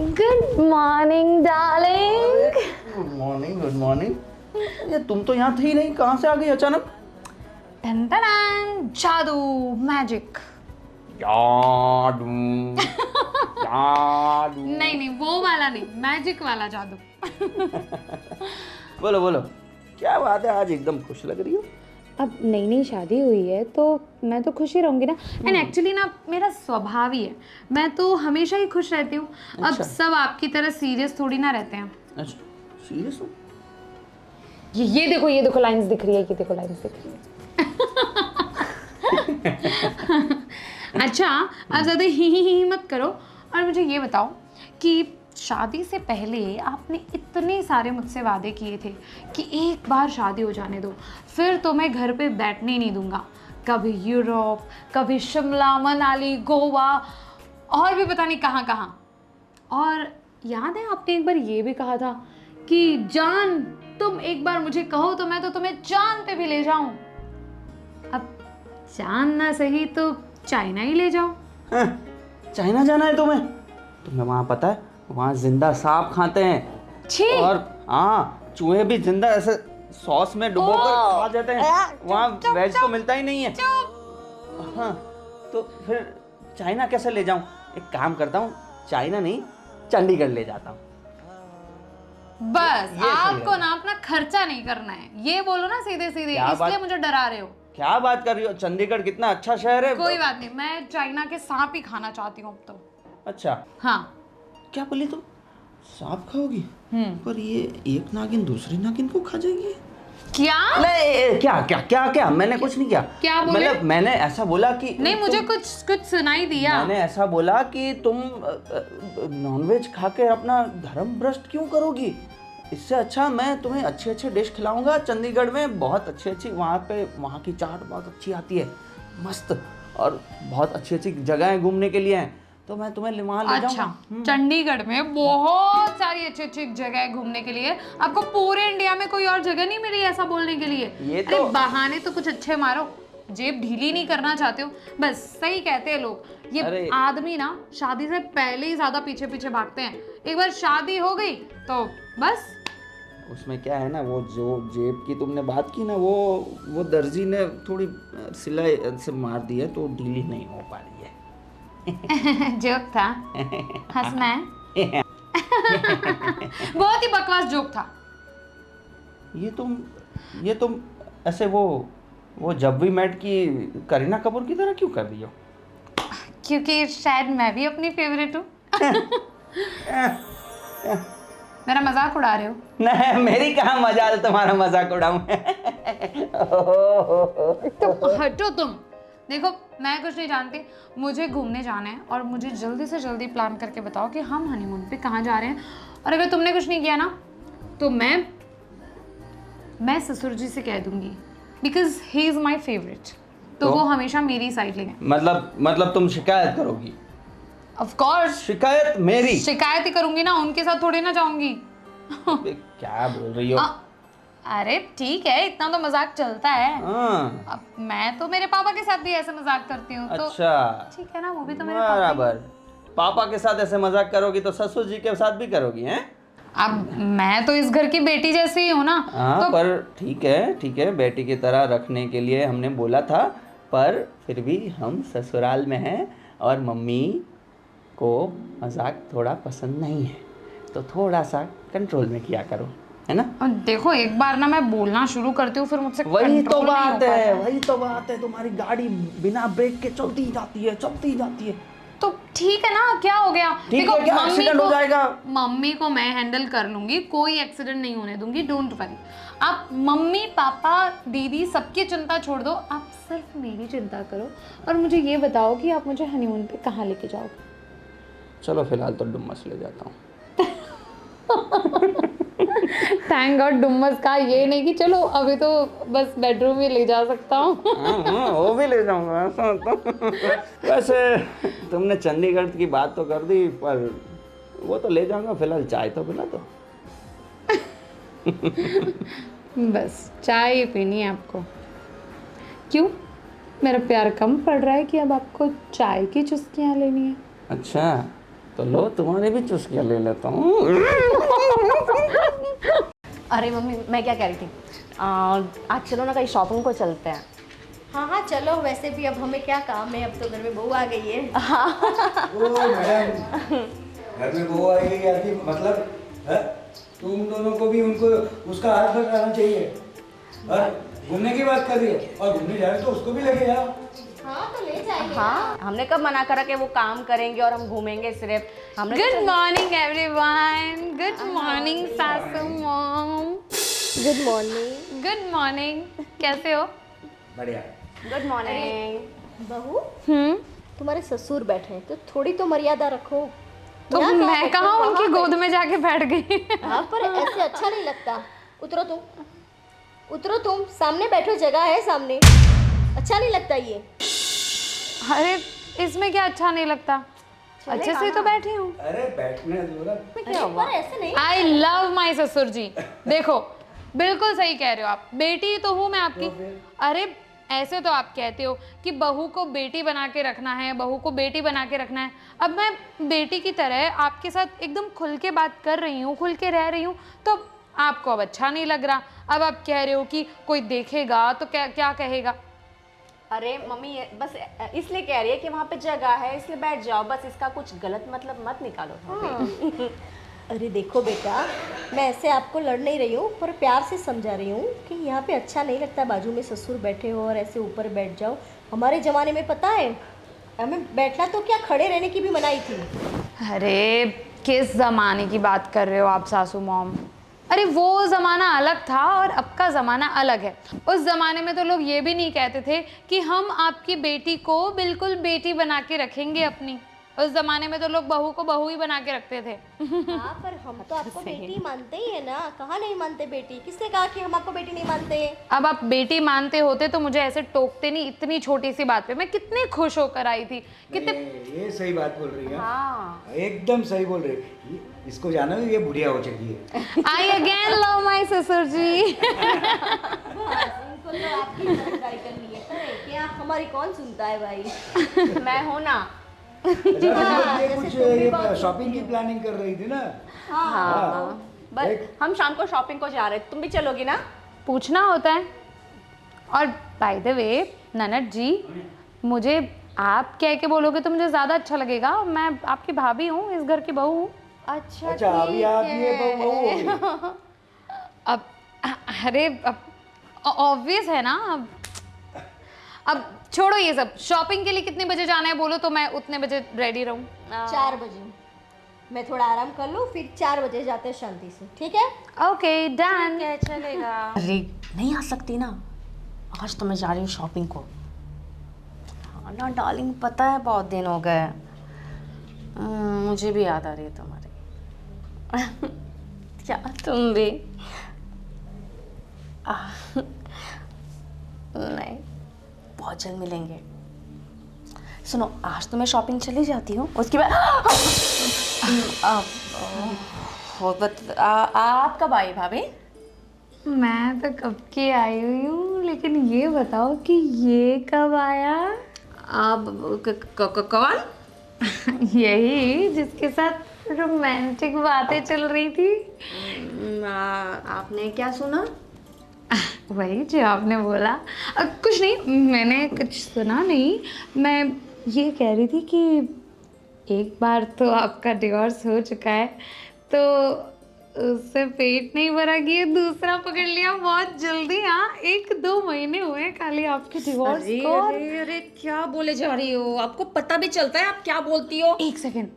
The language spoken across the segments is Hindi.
Good morning darling. Good morning, good morning. ये तुम तो यहाँ थी नहीं, कहाँ से आ गई अचानक? टन टन, जादू, मैजिक। जादू जादू। नहीं नहीं, वो वाला नहीं, मैजिक वाला जादू। बोलो बोलो, क्या बात है, आज एकदम खुश लग रही हो। अब नई नई शादी हुई है तो मैं तो खुश ही रहूंगी ना। एंड एक्चुअली ना मेरा स्वभाव ही है, मैं तो हमेशा ही खुश रहती हूँ। अब अच्छा। सब सब आपकी तरह सीरियस थोड़ी ना रहते हैं। अच्छा, सीरियस हो? ये देखो, ये देखो लाइंस दिख रही है, ये देखो लाइंस दिख रही है। अच्छा, अब ज़्यादा ही मत करो और मुझे ये बताओ कि शादी से पहले आपने इतने सारे मुझसे वादे किए थे कि एक बार शादी हो जाने दो, फिर तो मैं घर पे बैठने ही नहीं दूंगा। कभी यूरोप, कभी शिमला, मनाली, गोवा और भी पता नहीं कहाँ कहाँ। और याद है आपने एक बार ये भी कहा था कि जान तुम एक बार मुझे कहो तो मैं तो तुम्हें चांद पे भी ले जाऊं। अब चांद ना सही तो चाइना ही ले जाओ। हाँ, चाइना जाना है तुम्हें? तुम्हें वहाँ पता है, वहाँ जिंदा सांप खाते हैं। छी! और हाँ, चूहे भी जिंदा ऐसे सॉस में डुबोकर खा जाते हैं। वहाँ वेज तो मिलता ही नहीं है। हाँ, तो फिर चाइना कैसे ले जाऊँ? एक काम करता हूँ, चाइना नहीं, चंडीगढ़ ले जाता हूँ। बस ये सही आपको है। ना अपना खर्चा नहीं करना है, ये बोलो ना सीधे सीधे, क्या इसलिए बात- मुझे डरा रहे हो। क्या बात कर रही हो? चंडीगढ़ कितना अच्छा शहर है। कोई बात नहीं, मैं चाइना के सांप ही खाना चाहती हूँ अब तो। अच्छा, हाँ। क्या बोली तुम? सांप खाओगी? पर ये एक नागिन दूसरी नागिन को खा जाएगी। क्या? नहीं, क्या क्या क्या क्या? मैंने कुछ नहीं किया। क्या बोले? मतलब मैंने ऐसा बोला कि नहीं, मुझे कुछ सुनाई दिया। मैंने ऐसा बोला कि तुम नॉनवेज खा के अपना धर्म भ्रष्ट क्यों करोगी? इससे अच्छा मैं तुम्हें अच्छे अच्छे डिश खिलाऊंगा। चंडीगढ़ में बहुत अच्छी अच्छी, वहाँ की चाट बहुत अच्छी आती है, मस्त, और बहुत अच्छी अच्छी जगहें घूमने के लिए हैं, तो मैं तुम्हें वहाँ ले अच्छा, जाऊंगा। चंडीगढ़ में बहुत सारी अच्छी अच्छी जगह है घूमने के लिए। आपको पूरे इंडिया में कोई और जगह नहीं मिली ऐसा बोलने के लिए? ये अरे तो बहाने तो कुछ अच्छे मारो, जेब ढीली नहीं करना चाहते हो। बस सही कहते हैं लोग, ये अरे आदमी ना शादी से पहले ही ज्यादा पीछे पीछे भागते हैं। एक बार शादी हो गई तो बस। उसमें क्या है ना, वो जो जेब की तुमने बात की ना, वो दर्जी ने थोड़ी सिलाई से मार दी है, तो ढीली नहीं हो पा रही है। जोक था, हंसना है। बहुत ही बकवास जोक था। ये तुम ऐसे वो जब भी मेट की करीना कपूर की तरह क्यों कर रही हो? क्योंकि शायद मैं भी अपनी फेवरेट हूँ। मेरा मजाक उड़ा रहे हो? नहीं, मेरी कहाँ मजाल, तुम्हारा मजाक उड़ाऊं? तो हटो तुम। देखो, मैं कुछ नहीं जानती, मुझे घूमने जाना है और मुझे जल्दी से जल्दी प्लान करके बताओ कि हम हनीमून पे कहाँ जा रहे हैं। और अगर तुमने कुछ नहीं किया ना तो मैं ससुर जी से कह दूंगी, because he is my favourite. तो वो हमेशा मेरी साइड लेंगे। मतलब तुम शिकायत करोगी? ऑफ कोर्स, शिकायत मेरी? शिकायत ही करूंगी ना, उनके साथ थोड़ी ना जाऊंगी। क्या बोल रही हो? अरे ठीक है, इतना तो मजाक चलता है। हाँ, अब मैं तो मेरे पापा के साथ भी ऐसे मजाक करती हूँ, तो अच्छा, ठीक है ना, वो भी तो मेरे पापा ही हैं। बराबर। पापा के साथ ऐसे मजाक करोगी तो ससुर जी के साथ भी करोगी, हैं? अब मैं तो इस घर की बेटी जैसी ही हूँ ना। हाँ, तो पर ठीक है, बेटी की तरह रखने के लिए हमने बोला था, पर फिर भी हम ससुराल में हैं और मम्मी को मजाक थोड़ा पसंद नहीं है, तो थोड़ा सा कंट्रोल में किया करो, है ना? और देखो, एक बार ना मैं बोलना शुरू करती हूँ फिर मुझसे वही तो control नहीं हो बात पाता है, वही तो बात है, तुम्हारी गाड़ी बिना ब्रेक के चलती ही जाती है। तो ठीक है ना, क्या हो गया? ठीक है, क्या एक्सीडेंट हो जाएगा? मम्मी को मैं हैंडल कर लूंगी, कोई एक्सीडेंट नहीं होने दूंगी, डोंट वरी। आप मम्मी पापा दीदी सबकी चिंता छोड़ दो, आप सिर्फ मेरी चिंता करो। और मुझे ये बताओ कि आप मुझे हनीमून पे कहाँ लेके जाओगे? चलो फिलहाल तो डुमस ले जाता हूँ। थैंक गॉड डुमस का, ये नहीं कि चलो अभी तो बस बेडरूम में ले जा सकता हूँ। हाँ, वो भी ले जाऊंगा, ऐसा तो। वैसे तुमने चंडीगढ़ की बात तो कर दी, पर वो तो ले जाऊंगा, फिलहाल चाय तो पिला दो। बस चाय ही पीनी है आपको? क्यों, मेरा प्यार कम पड़ रहा है कि अब आपको चाय की चुस्कियाँ लेनी है? अच्छा, तो लो तुम्हारी भी चुस्कियाँ ले लेता हूँ। अरे मम्मी, मैं क्या कह रही थी, आज चलो ना कहीं शॉपिंग को चलते हैं। हाँ हाँ चलो, वैसे भी अब हमें क्या काम है, अब तो घर में बहू आ गई है। ओ मैडम, घर में बहू आई है आती मतलब है? तुम दोनों को भी उनको उसका हाथ लगाना चाहिए। और घूमने की बात कर रही है, और घूमने जा रहे तो उसको भी लेके जाओ। हाँ तो ले जाएंगे। हाँ, हमने कब मना करा कि वो काम करेंगे और हम घूमेंगे सिर्फ। हमने good morning everyone, good morning सासू mom, good morning. Good morning, कैसे हो? बढ़िया। Good morning. बहू, हम्म, तुम्हारे ससुर बैठे हैं तो थोड़ी तो मर्यादा रखो। तो यहाँ कहाँ मैं बैठे कहाँ हो? उनकी वहाँ गोद में जाके बैठ गई। बैठे। हाँ पर ऐसे अच्छा नहीं लगता। उतरो तुम, उतरो तुम, सामने बैठो, जगह है सामने। अच्छा नहीं लगता ये। अरे इसमें क्या अच्छा नहीं लगता, अच्छे से तो बैठी हूँ। अरे बैठने दो ना। क्या हुआ? पर ऐसे नहीं। आई लव माई ससुर जी। देखो बिल्कुल सही कह रहे हो आप, बेटी तो हूँ मैं आपकी। अरे ऐसे तो आप कहते हो कि बहू को बेटी बना के रखना है, बहू को बेटी बना के रखना है। अब मैं बेटी की तरह आपके साथ एकदम खुल के बात कर रही हूँ, खुल के रह रही हूँ, तो आपको अब अच्छा नहीं लग रहा। अब आप कह रहे हो कि कोई देखेगा तो क्या क्या कहेगा। अरे मम्मी, ये बस इसलिए कह रही है कि वहाँ पे जगह है इसलिए बैठ जाओ, बस इसका कुछ गलत मतलब मत निकालो। अरे देखो बेटा, मैं ऐसे आपको लड़ नहीं रही हूँ, पर प्यार से समझा रही हूँ कि यहाँ पे अच्छा नहीं लगता बाजू में ससुर बैठे हो और ऐसे ऊपर बैठ जाओ। हमारे ज़माने में पता है, हमें बैठना तो क्या खड़े रहने की भी मनाही थी। अरे किस ज़माने की बात कर रहे हो आप सासू मॉम? अरे वो ज़माना अलग था और अब का ज़माना अलग है। उस ज़माने में तो लोग ये भी नहीं कहते थे कि हम आपकी बेटी को बिल्कुल बेटी बना के रखेंगे अपनी। उस ज़माने में तो लोग बहू को बहू ही बना के रखते थे। हाँ पर हम तो आपको बेटी मानते ही है ना, कहाँ नहीं मानते बेटी? किसने कहा कि हम आपको बेटी नहीं मानते? अब आप बेटी मानते होते तो मुझे ऐसे टोकते नहीं इतनी छोटी सी बात पे। मैं कितनी खुश होकर आई थी, कितने। ये सही बात बोल रही है। हाँ, एकदम सही बोल रही है। इसको जानो, ये बुढ़िया हो चुकी है। आई अगेन लव माई ससुर जी। इनको तो आपकी समझदारी करनी है। अरे क्या, हमारी कौन सुनता है भाई? मैं हूँ ना। अच्छा, हाँ, ये जैसे कुछ तुम भी ये बहुत शॉपिंग की प्लानिंग कर रही थी ना। हाँ, बस देख। हम शाम को शॉपिंग को जा रहे हैं, तुम भी चलोगी ना? पूछना होता है। और बाय द वे ननद जी, मुझे आप कह के बोलोगे तो मुझे ज़्यादा अच्छा लगेगा। मैं आपकी भाभी हूँ, इस घर की बहू हूँ। अच्छा, अभी आप ये बहू हो गई। अब अरे ऑब्वियस है ना। अब छोड़ो ये सब, शॉपिंग के लिए कितने बजे जाना है बोलो तो मैं उतने बजे रेडी रहूँ। 4 बजे मैं थोड़ा आराम कर लूँ, फिर 4 बजे जाते हैं शांति से, ठीक है? Okay done. क्या चलेगा? अरे नहीं आ सकती ना, आज तो मैं जा रही हूँ शॉपिंग को। हाँ ना डार्लिंग, पता है बहुत दिन हो गए, मुझे भी याद आ रही है तुम्हारी। क्या तुम भी? नहीं, बहुत जल्द मिलेंगे। सुनो, आज तो मैं शॉपिंग चली जाती हूँ, उसके बाद आप कब आई भाभी? मैं तो कब की आई हुई हूँ, लेकिन ये बताओ कि ये कब आया? आप कौन? यही जिसके साथ रोमांटिक बातें चल रही थी। आपने क्या सुना? वही जो आपने बोला। कुछ नहीं, मैंने कुछ सुना नहीं। मैं ये कह रही थी कि एक बार तो आपका डिवोर्स हो चुका है, तो उससे पेट नहीं भरा कि ये दूसरा पकड़ लिया बहुत जल्दी। हाँ, 1-2 महीने हुए खाली आपके डिवोर्स को। अरे क्या बोले जा रही हो? आपको पता भी चलता है आप क्या बोलती हो? एक सेकेंड,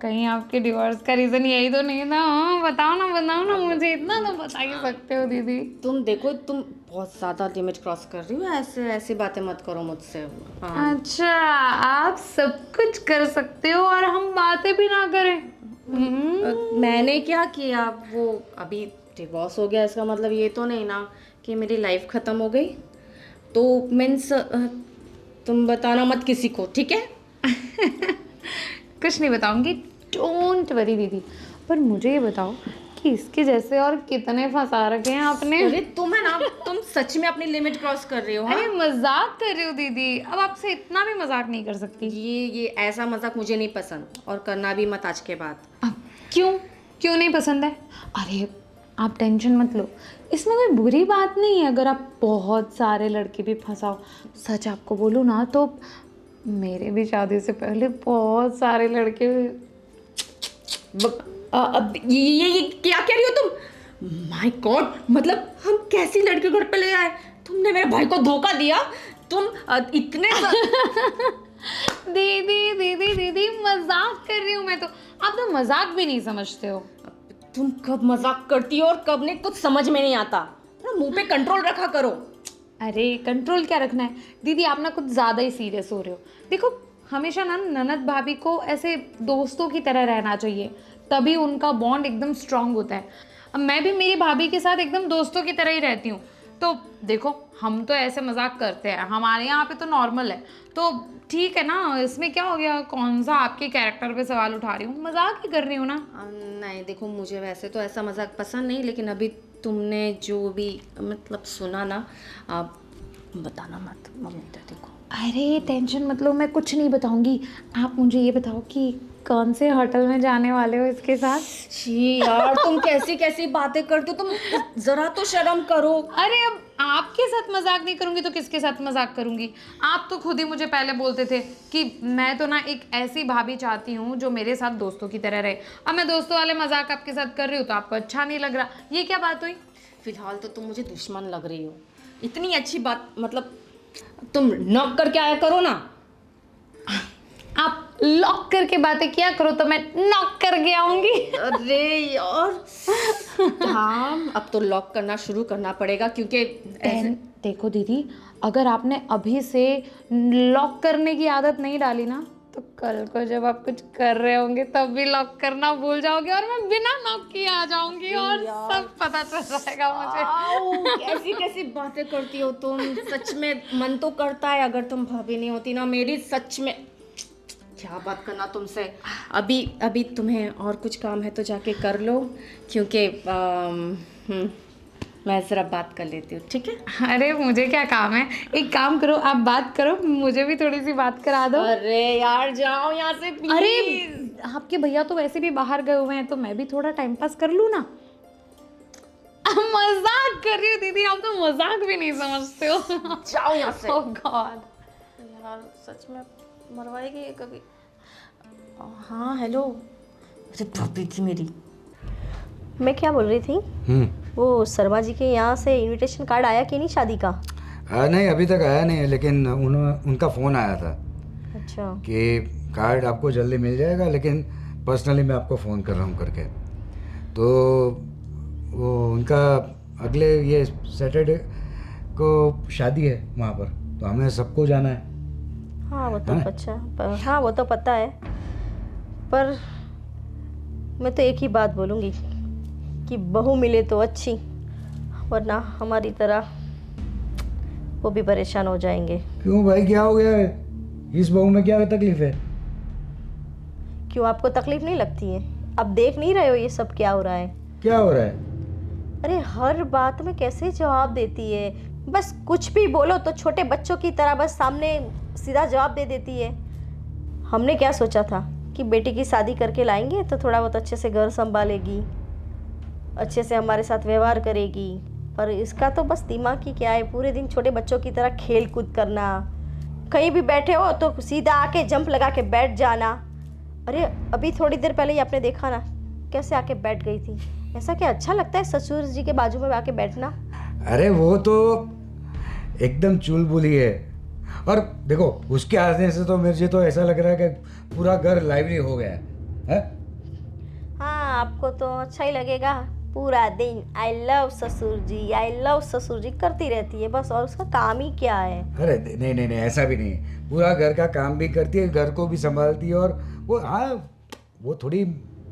कहीं आपके डिवोर्स का रीज़न यही तो नहीं था? हाँ बताओ ना, मुझे इतना तो बता ही सकते हो दीदी। तुम देखो, तुम बहुत ज़्यादा लिमिट क्रॉस कर रही हो, ऐसी बातें मत करो मुझसे। हाँ। अच्छा, आप सब कुछ कर सकते हो और हम बातें भी ना करें? मैंने क्या किया? वो अभी डिवोर्स हो गया, इसका मतलब ये तो नहीं ना कि मेरी लाइफ ख़त्म हो गई। तो मीन्स तुम बताना मत किसी को, ठीक है? कुछ नहीं बताऊंगी, डोंट वरी दीदी। पर मुझे ये बताओ कि इसके जैसे और कितने फंसा रखे हैं आपने। अरे तुम है ना, तुम सच में अपनी लिमिट क्रॉस कर रही हो। हाँ? अरे मजाक कर रही हो दीदी, अब आपसे इतना भी मजाक नहीं कर सकती। ये ऐसा मजाक मुझे नहीं पसंद, और करना भी मत आज के बाद। अब क्यों नहीं पसंद है? अरे आप टेंशन मत लो, इसमें कोई बुरी बात नहीं है अगर आप बहुत सारे लड़के भी फंसाओ। सच आपको बोलूँ ना तो मेरे भी शादी से पहले बहुत सारे लड़के। अब ये क्या कह रही हो तुम? माय गॉड, मतलब हम कैसी लड़के घर पे ले आए? तुमने मेरे भाई को धोखा दिया। तुम इतने दीदी दीदी दीदी मजाक कर रही हूँ मैं तो, आप तो मजाक भी नहीं समझते हो। तुम कब मजाक करती हो और कब नहीं, कुछ समझ में नहीं आता। मुंह पे कंट्रोल रखा करो। अरे कंट्रोल क्या रखना है दीदी, आप ना कुछ ज़्यादा ही सीरियस हो रहे हो। देखो हमेशा ना ननद भाभी को ऐसे दोस्तों की तरह रहना चाहिए, तभी उनका बॉन्ड एकदम स्ट्रांग होता है। अब मैं भी मेरी भाभी के साथ एकदम दोस्तों की तरह ही रहती हूँ। तो देखो हम तो ऐसे मजाक करते हैं, हमारे यहाँ पे तो नॉर्मल है, तो ठीक है ना, इसमें क्या हो गया? कौन सा आपके कैरेक्टर पे सवाल उठा रही हूँ, मजाक ही कर रही हूँ ना। नहीं देखो, मुझे वैसे तो ऐसा मजाक पसंद नहीं, लेकिन अभी तुमने जो भी मतलब सुना ना, आप बताना मत मम्मी। देखो अरे टेंशन मत लो, मैं कुछ नहीं बताऊंगी। आप मुझे ये बताओ कि कौन से होटल में जाने वाले हो इसके साथ? छी यार, तुम कैसी कैसी बातें करती हो, तुम जरा तो शर्म करो। अरे अब आपके साथ मजाक नहीं करूंगी तो किसके साथ मजाक करूंगी? आप तो खुद ही मुझे पहले बोलते थे कि मैं तो ना एक ऐसी भाभी चाहती हूँ जो मेरे साथ दोस्तों की तरह रहे। अब मैं दोस्तों वाले मजाक आपके साथ कर रही हूँ तो आपको अच्छा नहीं लग रहा, ये क्या बात हुई? फिलहाल तो तुम मुझे दुश्मन लग रही हो। इतनी अच्छी बात, मतलब तुम नॉक करके आया करो ना। आप लॉक करके बातें किया करो तो मैं नॉक करके आऊंगी। अरे यार हाँ, अब तो लॉक करना शुरू करना पड़ेगा, क्योंकि देखो दीदी, अगर आपने अभी से लॉक करने की आदत नहीं डाली ना तो कल को जब आप कुछ कर रहे होंगे तब भी लॉक करना भूल जाओगे और मैं बिना लॉक किए आ जाऊंगी और सब पता चल जाएगा मुझे। कैसी कैसी बातें करती हो तुम। सच में मन तो करता है अगर तुम भाभी नहीं होती ना मेरी, सच में क्या बात करना तुमसे। अभी तुम्हें और कुछ काम है तो जाके कर लो, क्योंकि मैं ज़रा बात कर लेती हूँ, ठीक है? अरे मुझे क्या काम है, एक काम करो, आप बात करो, मुझे भी थोड़ी सी बात करा दो। अरे यार जाओ यहाँ से प्लीज। अरे आपके भैया तो वैसे भी बाहर गए हुए हैं तो मैं भी थोड़ा टाइम पास कर लूँ ना। मजाक कर रही हूँ दीदी, आप तो मजाक भी नहीं समझते हो। जाओ यहाँ से। ओह गॉड, यार सच में मरवाएगी ये कभी। हाँ हेलो, अरे भाभी थी मेरी। मैं क्या बोल रही थी, वो शर्मा जी के यहाँ से इनविटेशन कार्ड आया कि नहीं शादी का? नहीं अभी तक आया नहीं है, लेकिन उनका फ़ोन आया था अच्छा कि कार्ड आपको जल्दी मिल जाएगा, लेकिन पर्सनली मैं आपको फ़ोन कर रहा हूँ करके। तो वो उनका अगले ये सैटरडे को शादी है वहाँ पर, तो हमें सबको जाना है। हाँ वो तो अच्छा, हाँ वो तो पता है, पर मैं तो एक ही बात बोलूँगी कि बहू मिले तो अच्छी, वरना हमारी तरह वो भी परेशान हो जाएंगे। क्यों भाई, क्या हो गया है? इस बहू में क्या तकलीफ है? क्यों आपको तकलीफ नहीं लगती है? अब देख नहीं रहे हो ये सब क्या हो रहा है? क्या हो रहा है? अरे हर बात में कैसे जवाब देती है, बस कुछ भी बोलो तो छोटे बच्चों की तरह बस सामने सीधा जवाब दे देती है। हमने क्या सोचा था कि बेटी की शादी करके लाएंगे तो थोड़ा बहुत अच्छे से घर संभालेगी, अच्छे से हमारे साथ व्यवहार करेगी, पर इसका तो बस दिमाग ही क्या है, पूरे दिन छोटे बच्चों की तरह खेल कूद करना, कहीं भी बैठे हो तो सीधा आके जंप लगा के बैठ जाना। अरे अभी थोड़ी देर पहले ही आपने देखा ना कैसे आके बैठ गई थी। ऐसा क्या अच्छा लगता है ससुर जी के बाजू में आके बैठना? अरे वो तो एकदम चुलबुली है, और देखो उसके आने से तो मुझे तो ऐसा लग रहा है कि पूरा घर लाइवली हो गया है। हाँ आपको तो अच्छा ही लगेगा, पूरा दिन आई लव ससुर जी, आई लव ससुर जी करती रहती है बस, और उसका काम ही क्या है? अरे नहीं नहीं नहीं, ऐसा भी नहीं, पूरा घर का काम भी करती है, घर को भी संभालती है, और वो हाँ वो थोड़ी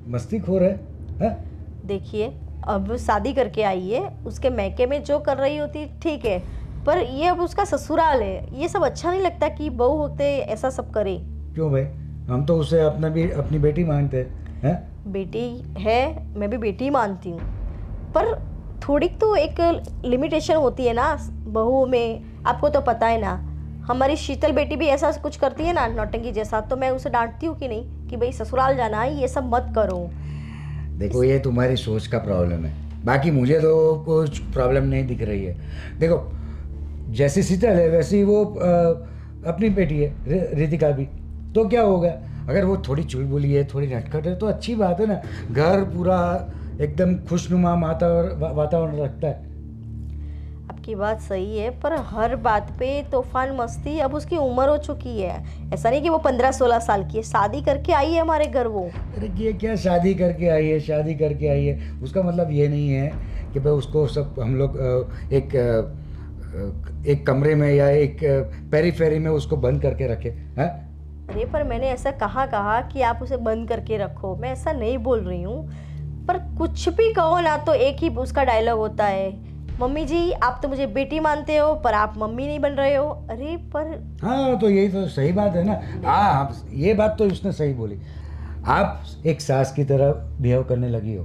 मस्तीखोर है। देखिए अब शादी करके आई है, उसके मैके में जो कर रही होती ठीक है, पर ये अब उसका ससुराल है, ये सब अच्छा नहीं लगता कि बहू होते ऐसा सब करे। क्यों भाई, हम तो उसे अपनी बेटी मानते हैं। बेटी है, मैं भी बेटी ही मानती हूँ, पर थोड़ी तो एक लिमिटेशन होती है ना बहू में। आपको तो पता है ना, हमारी शीतल बेटी भी ऐसा कुछ करती है ना नौटंकी जैसा, तो मैं उसे डांटती हूँ कि नहीं कि भाई ससुराल जाना है, ये सब मत करो। देखो ये तुम्हारी सोच का प्रॉब्लम है, बाकी मुझे तो कुछ प्रॉब्लम नहीं दिख रही है। देखो जैसी शीतल है वैसी वो अपनी बेटी है रितिका भी, तो क्या हो गया? अगर वो थोड़ी चुलबुली है, थोड़ी नटखट है तो अच्छी बात है ना, घर पूरा एकदम खुशनुमा वातावरण रखता है। आपकी बात सही है, पर हर बात पे तूफान मस्ती, अब उसकी उम्र हो चुकी है। ऐसा नहीं कि वो 15-16 साल की है, शादी करके आई है हमारे घर वो। अरे ये क्या शादी करके आई है, शादी करके आई है, उसका मतलब ये नहीं है कि भाई उसको सब हम लोग एक कमरे में या एक पेरीफेरी में उसको बंद करके रखे हैं। अरे पर मैंने ऐसा कहा कि आप उसे बंद करके रखो, मैं ऐसा नहीं बोल रही हूँ, पर कुछ भी कहो ना तो एक ही उसका डायलॉग होता है, मम्मी जी आप तो मुझे बेटी मानते हो पर आप मम्मी नहीं बन रहे हो। अरे पर हाँ तो यही तो सही बात है ना। हाँ ये बात तो उसने सही बोली, आप एक सास की तरह बिहेव करने लगी हो।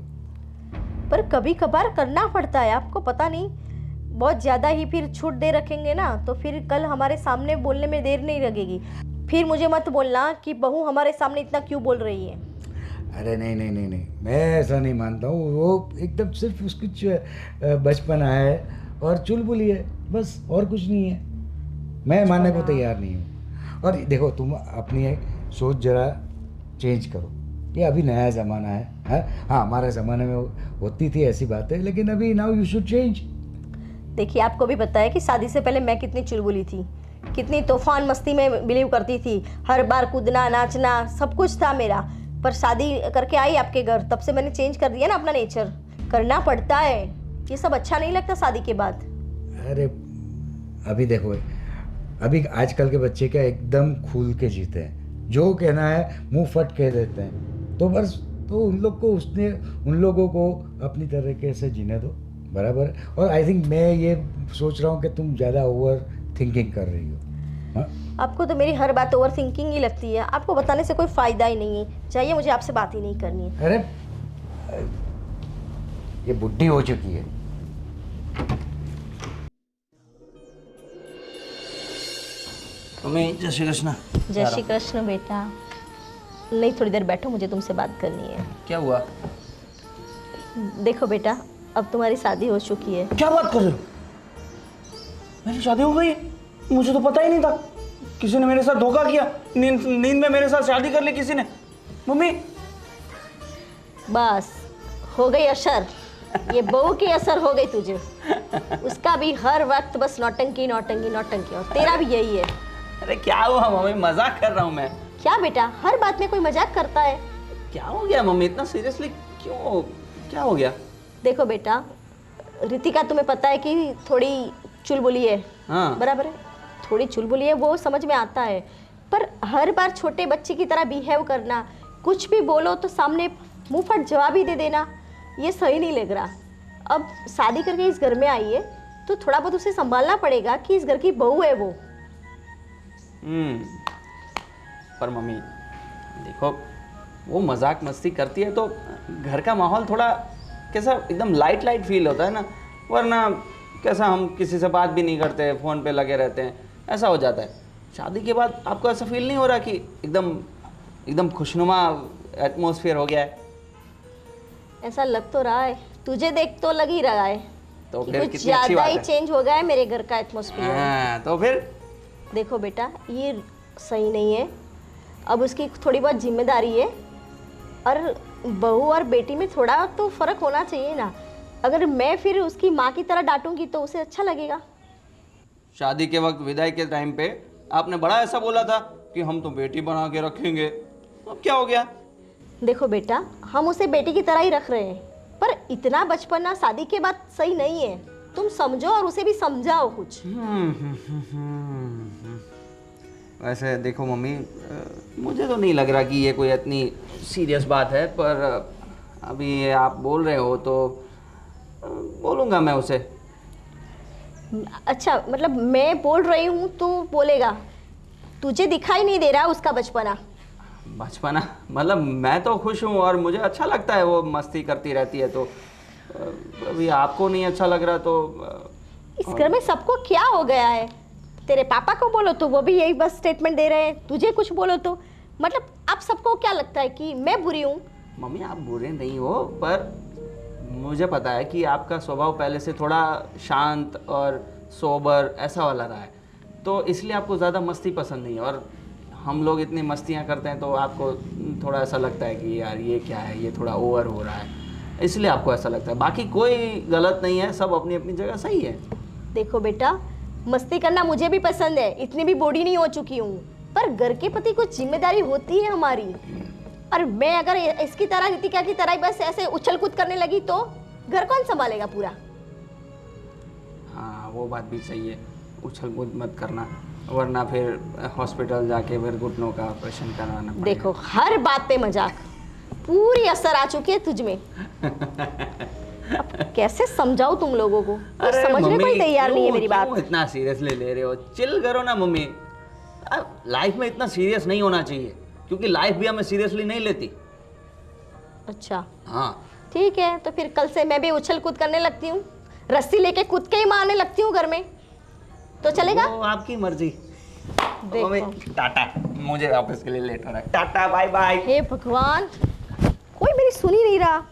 पर कभी कभार करना पड़ता है, आपको पता नहीं, बहुत ज़्यादा ही फिर छूट दे रखेंगे ना तो फिर कल हमारे सामने बोलने में देर नहीं लगेगी। फिर मुझे मत बोलना कि बहू हमारे सामने इतना क्यों बोल रही है। अरे नहीं नहीं नहीं नहीं, मैं ऐसा नहीं मानता हूँ। वो एकदम सिर्फ उसकी बचपना है और चुलबुली है, बस और कुछ नहीं है। मैं मानने को तैयार नहीं हूँ। और देखो तुम अपनी सोच जरा चेंज करो, ये अभी नया ज़माना है। हाँ हमारे ज़माने में होती थी ऐसी बातें, लेकिन अभी नाउ यू शुड चेंज। देखिए आपको भी पता है कि शादी से पहले मैं कितनी चुलबुली थी, कितनी तूफान मस्ती में बिलीव करती थी, हर बार कूदना नाचना सब कुछ था मेरा। पर शादी करके आई आपके घर, तब से मैंने चेंज कर दिया ना अपना नेचर। करना पड़ता है, ये सब अच्छा नहीं लगता शादी के बाद। अरे अभी देखो, अभी आजकल के बच्चे क्या एकदम खुल के जीते हैं, जो कहना है मुंह फट कह देते हैं। तो बस तो उन लोगों को अपनी तरीके से जीने दो, बराबर। और आई थिंक मैं ये सोच रहा हूँ कि तुम ज़्यादा ओवर थिंकिंग कर रही हो। हाँ आपको तो मेरी हर बात ओवर थिंकिंग ही लगती है, आपको बताने से कोई फ़ायदा ही नहीं है। चाहिए मुझे आपसे बात ही नहीं करनी है। अरे ये बुढ़ी हो चुकी है। मम्मी जय श्री कृष्ण। जय श्री कृष्ण बेटा। नहीं थोड़ी देर बैठो, मुझे तुमसे बात करनी है। क्या हुआ? देखो बेटा, अब तुम्हारी शादी हो चुकी है। क्या बात कर रहे हो? मेरी शादी हो गई? मुझे तो पता ही नहीं था। किसी ने मेरे साथ धोखा किया, नींद में मेरे साथ शादी कर ली किसी ने। मम्मी बस हो गई असर, ये बहू की असर हो गई तुझे। उसका भी हर वक्त बस नौटंकी नौटंकी नौटंकी, और तेरा भी यही है। अरे क्या हुआ मम्मी, मजाक कर रहा हूँ मैं। क्या बेटा, हर बात में कोई मजाक करता है? क्या हो गया मम्मी, इतना सीरियसली क्यों, क्या हो गया? देखो बेटा, रितिका तुम्हें पता है कि थोड़ी चुलबुली है। हाँ बराबर है, थोड़ी चुलबुली है, वो समझ में आता है। पर हर बार छोटे बच्चे की तरह बिहेव करना, कुछ भी बोलो तो सामने मुंह फट जवाब ही दे देना, ये सही नहीं लग रहा। अब शादी करके इस घर में आई है तो थोड़ा बहुत उसे संभालना पड़ेगा कि इस घर की बहू है वो। पर मम्मी देखो, वो मजाक मस्ती करती है तो घर का माहौल थोड़ा कैसा एकदम लाइट फील होता है ना, वरना कैसा हम किसी से बात भी नहीं करते, फ़ोन पे लगे रहते हैं, ऐसा हो जाता है। शादी के बाद आपको ऐसा फील नहीं हो रहा कि एकदम खुशनुमा एटमॉस्फेयर हो गया है? ऐसा लग तो रहा है, तुझे देख तो लग ही रहा है तो कि फिर कुछ कितनी अच्छी ज़्यादा बात ही है। चेंज हो गया है मेरे घर का एटमॉस्फेयर। हाँ, तो फिर देखो बेटा, ये सही नहीं है। अब उसकी थोड़ी बहुत जिम्मेदारी है, और बहू और बेटी में थोड़ा तो फ़र्क होना चाहिए ना। अगर मैं फिर उसकी माँ की तरह डांटूंगी तो उसे अच्छा लगेगा। शादी के वक्त विदाई के टाइम पे आपने बड़ा ऐसा बोला था कि हम तो बेटी बना के रखेंगे, अब क्या हो गया? देखो बेटा, हम उसे बेटी की तरह ही रख रहे हैं, पर इतना बचपना शादी के बाद सही नहीं है। तुम समझो और उसे भी समझाओ कुछ। वैसे देखो मम्मी, मुझे तो नहीं लग रहा कि ये कोई इतनी सीरियस बात है, पर अभी ये आप बोल रहे हो तो बोलूँगा मैं उसे। अच्छा, मतलब मैं बोल रही हूँ तो बोलेगा? तुझे दिखाई नहीं दे रहा उसका बचपना? बचपना मतलब मैं तो खुश हूँ और मुझे अच्छा लगता है वो मस्ती करती रहती है, तो अभी आपको नहीं अच्छा लग रहा तो इस घर में सबको क्या हो गया है? तेरे पापा को बोलो तो वो भी यही बस स्टेटमेंट दे रहे हैं, तुझे कुछ बोलो तो मतलब आप सबको क्या लगता है कि मैं बुरी हूँ? मम्मी आप बुरे नहीं हो, पर मुझे पता है कि आपका स्वभाव पहले से थोड़ा शांत और सोबर ऐसा वाला रहा है, तो इसलिए आपको ज़्यादा मस्ती पसंद नहीं है। और हम लोग इतनी मस्तियाँ करते हैं तो आपको थोड़ा ऐसा लगता है कि यार ये क्या है, ये थोड़ा ओवर हो रहा है, इसलिए आपको ऐसा लगता है। बाकी कोई गलत नहीं है, सब अपनी अपनी जगह सही है। देखो बेटा, मस्ती करना मुझे भी पसंद है, इतनी भी बूढ़ी नहीं हो चुकी हूँ, पर घर के प्रति कुछ जिम्मेदारी होती है हमारी। और मैं अगर इसकी तरह, रितिका की तरह बस ऐसे उछल कूद करने लगी तो घर कौन संभालेगा पूरा? हाँ वो बात भी सही है, उछल कूद मत करना वरना फिर हॉस्पिटल जाके फिर घुटनों का ऑपरेशन कराना पड़ेगा। देखो हर बात पे मजाक, पूरी असर आ चुकी है तुझ में। अब कैसे समझाऊं तुम लोगों को? कोई समझने को ही तैयार नहीं है मेरी बात। क्यों इतना सीरियसली ले रहे हो? चिल करो ना मम्मी, लाइफ में इतना सीरियस नहीं होना चाहिए, क्योंकि लाइफ भी हमें सीरियसली नहीं लेती। अच्छा हाँ ठीक है, तो फिर कल से मैं भी उछल कूद करने लगती हूँ, रस्सी लेके कूद के ही मारने लगती हूँ घर में, तो चलेगा? वो आपकी मर्जी। देखो। मम्मी टाटा, मुझे ऑफिस के लिए लेट हो रहा है, टाटा बाय बाय। हे भगवान, कोई मेरी सुन ही नहीं रहा।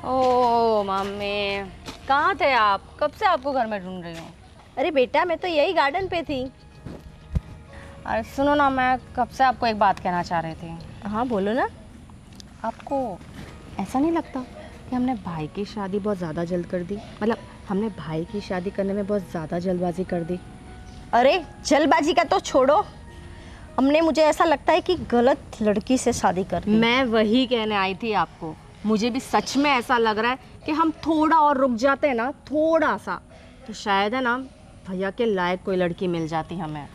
ओ मम्मी, कहाँ थे आप? कब से आपको घर में ढूंढ रही हूँ। अरे बेटा, मैं तो यही गार्डन पे थी। अरे सुनो ना, मैं कब से आपको एक बात कहना चाह रही थी। हाँ बोलो ना। आपको ऐसा नहीं लगता कि हमने भाई की शादी बहुत ज़्यादा जल्द कर दी? मतलब हमने भाई की शादी करने में बहुत ज़्यादा जल्दबाजी कर दी। अरे जल्दबाजी का तो छोड़ो, हमने, मुझे ऐसा लगता है कि गलत लड़की से शादी कर दी। मैं वही कहने आई थी आपको, मुझे भी सच में ऐसा लग रहा है कि हम थोड़ा और रुक जाते हैं ना, थोड़ा सा, तो शायद है ना भैया के लायक कोई लड़की मिल जाती हमें।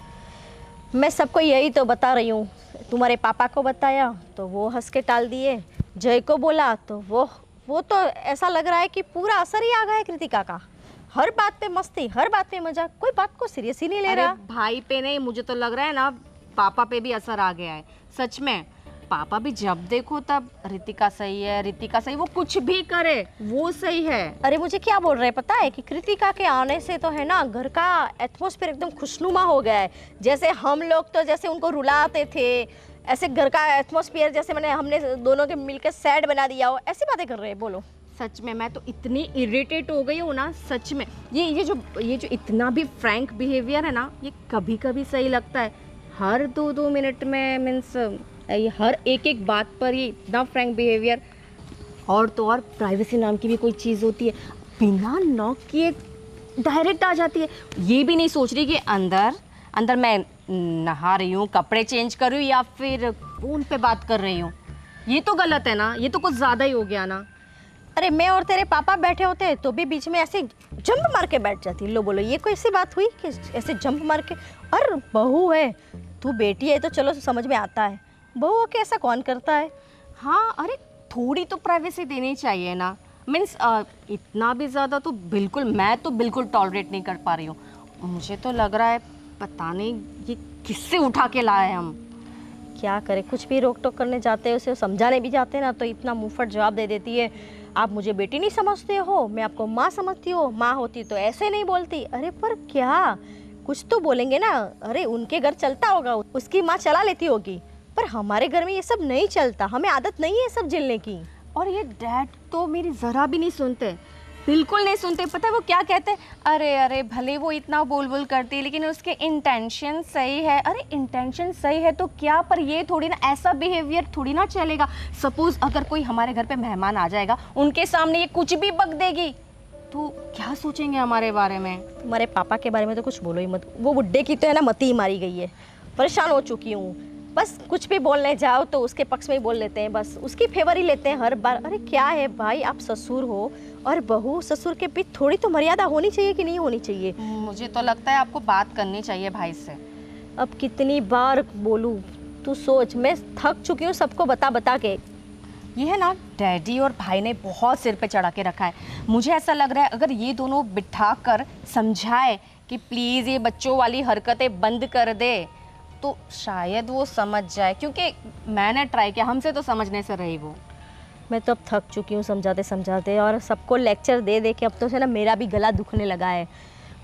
मैं सबको यही तो बता रही हूँ। तुम्हारे पापा को बताया तो वो हंस के टाल दिए, जय को बोला तो वो तो ऐसा लग रहा है कि पूरा असर ही आ गया है कृतिका का। हर बात पे मस्ती, हर बात पे मजाक, कोई बात को सीरियस ही नहीं ले रहा। भाई पे नहीं, मुझे तो लग रहा है ना पापा पे भी असर आ गया है। सच में पापा भी जब देखो तब रितिका सही है, रितिका सही, वो कुछ भी करे वो सही है। अरे मुझे क्या बोल रहे हैं पता है कि कृतिका के आने से तो है ना घर का एटमॉस्फेयर एकदम खुशनुमा हो गया है। जैसे हम लोग तो जैसे उनको रुलाते थे, ऐसे घर का एटमॉस्फेयर जैसे मैंने हमने दोनों के मिलकर सैड बना दिया हो, ऐसी बातें कर रहे हैं। बोलो। सच में मैं तो इतनी इरिटेट हो गई हूँ ना, सच में। ये जो इतना भी फ्रैंक बिहेवियर है ना, ये कभी कभी सही लगता है। हर 2-2 मिनट में मीन्स ये हर एक बात पर ये इतना फ्रैंक बिहेवियर। और तो और प्राइवेसी नाम की भी कोई चीज़ होती है, बिना नॉक किए डायरेक्ट आ जाती है। ये भी नहीं सोच रही कि अंदर मैं नहा रही हूँ, कपड़े चेंज कर रही हूँ या फिर फ़ोन पे बात कर रही हूँ। ये तो गलत है ना, ये तो कुछ ज़्यादा ही हो गया ना। अरे मैं और तेरे पापा बैठे होते तो भी बीच में ऐसे जंप मार के बैठ जाती। लो बोलो, ये कोई ऐसी बात हुई कि ऐसे जंप मार के? और बहू है, तू बेटी है तो चलो समझ में आता है, बहू के ऐसा कौन करता है? हाँ, अरे थोड़ी तो प्राइवेसी देनी चाहिए ना। मीन्स इतना भी ज़्यादा तो बिल्कुल, मैं तो बिल्कुल टॉलरेट नहीं कर पा रही हूँ। मुझे तो लग रहा है पता नहीं ये किससे उठा के लाए हम। क्या करे, कुछ भी रोक टोक करने जाते हैं, उसे समझाने भी जाते हैं ना तो इतना मुंहफट जवाब दे देती है। आप मुझे बेटी नहीं समझते हो, मैं आपको माँ समझती हूँ, माँ होती तो ऐसे नहीं बोलती। अरे पर क्या, कुछ तो बोलेंगे ना। अरे उनके घर चलता होगा, उसकी माँ चला लेती होगी, पर हमारे घर में ये सब नहीं चलता, हमें आदत नहीं है सब झेलने की। और ये डैड तो मेरी ज़रा भी नहीं सुनते, बिल्कुल नहीं सुनते। पता है वो क्या कहते हैं? अरे भले वो इतना बोल करती है लेकिन उसके इंटेंशन सही है। अरे इंटेंशन सही है तो क्या, पर ये थोड़ी ना, ऐसा बिहेवियर थोड़ी ना चलेगा। सपोज़ अगर कोई हमारे घर पे मेहमान आ जाएगा, उनके सामने ये कुछ भी बक देगी तो क्या सोचेंगे हमारे बारे में? तुम्हारे पापा के बारे में तो कुछ बोलो ही मत। वो बुड्ढे की तो है ना मती ही मारी गई है, परेशान हो चुकी हूँ। बस कुछ भी बोलने जाओ तो उसके पक्ष में ही बोल लेते हैं, बस उसकी फेवर ही लेते हैं हर बार। अरे क्या है भाई, आप ससुर हो और बहू ससुर के बीच थोड़ी तो मर्यादा होनी चाहिए कि नहीं होनी चाहिए? मुझे तो लगता है आपको बात करनी चाहिए भाई से। अब कितनी बार बोलूँ, तू सोच, मैं थक चुकी हूँ सबको बता बता के। ये है ना, डैडी और भाई ने बहुत सिर पे चढ़ा के रखा है। मुझे ऐसा लग रहा है अगर ये दोनों बिठा कर समझाए कि प्लीज़ ये बच्चों वाली हरकतें बंद कर दे, तो शायद वो समझ जाए, क्योंकि मैंने ट्राई किया, हमसे तो समझने से रही वो। मैं तो अब थक चुकी हूँ समझाते समझाते, और सबको लेक्चर दे दे के अब तो है ना मेरा भी गला दुखने लगा है।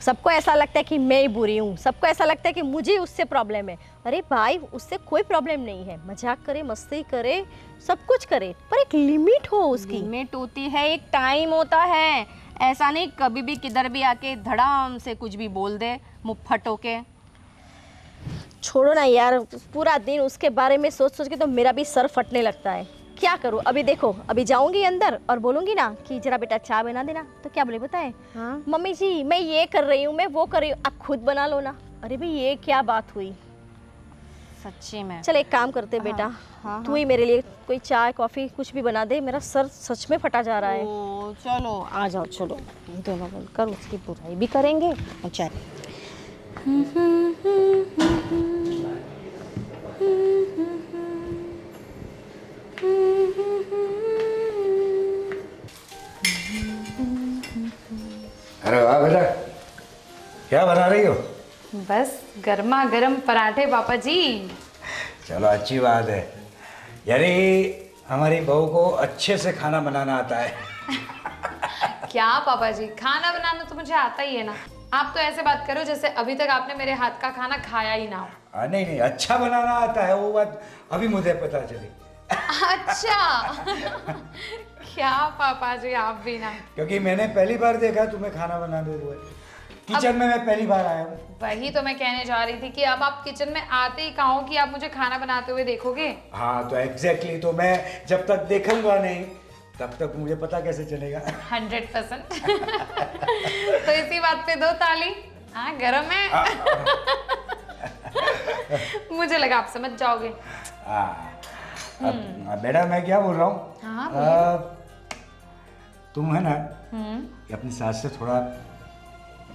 सबको ऐसा लगता है कि मैं ही बुरी हूँ, सबको ऐसा लगता है कि मुझे उससे प्रॉब्लम है। अरे भाई, उससे कोई प्रॉब्लम नहीं है, मजाक करे, मस्ती करे, सब कुछ करे, पर एक लिमिट हो उसकी। लिमिट होती है, एक टाइम होता है। ऐसा नहीं कभी भी किधर भी आके धड़ाम से कुछ भी बोल दे मुफ्फट होके। छोड़ो ना यार, पूरा दिन उसके बारे में सोच सोच के तो मेरा भी सर फटने लगता है। क्या करूँ? अभी देखो, अभी जाऊंगी अंदर और बोलूंगी ना कि जरा बेटा चाय बना देना, तो क्या बोले बताए? हाँ? मम्मी जी मैं ये कर रही हूँ, मैं वो कर रही हूँ, आप खुद बना लो ना। अरे भाई ये क्या बात हुई? सच्ची में। चल एक काम करते बेटा, हाँ, तू ही मेरे लिए कोई चाय कॉफी कुछ भी बना दे, मेरा सर सच में फटा जा रहा है। ओ, चलो आ जाओ, चलो दोनों मिलकर उसकी बुराई भी करेंगे और चाय। अरे वाह बेटा, क्या बना रही हो? बस गर्मा गर्म पराठे पापा जी। चलो अच्छी बात है, यानी हमारी बहू को अच्छे से खाना बनाना आता है। क्या पापा जी, खाना बनाना तो मुझे आता ही है ना। आप तो ऐसे बात करो जैसे अभी तक आपने मेरे हाथ का खाना खाया ही ना हो। नहीं नहीं, अच्छा बनाना आता है, वो बात अभी मुझे पता चली। अच्छा। क्या पापा जी आप भी ना। क्योंकि मैंने पहली बार देखा तुम्हें खाना बनाते हुए, किचन में मैं पहली बार आया हूँ। वही तो मैं कहने जा रही थी कि अब आप किचन में आते ही कहो कि आप मुझे खाना बनाते हुए देखोगे। हाँ तो एग्जैक्टली, तो मैं जब तक देखूंगा नहीं तब तक मुझे पता कैसे चलेगा। 100%। तो इसी बात पे दो ताली। हाँ गरम है। मुझे लगा आप समझ जाओगे। अब बेटा मैं क्या बोल रहा हूँ, हाँ, तुम है ना ये अपनी सास से थोड़ा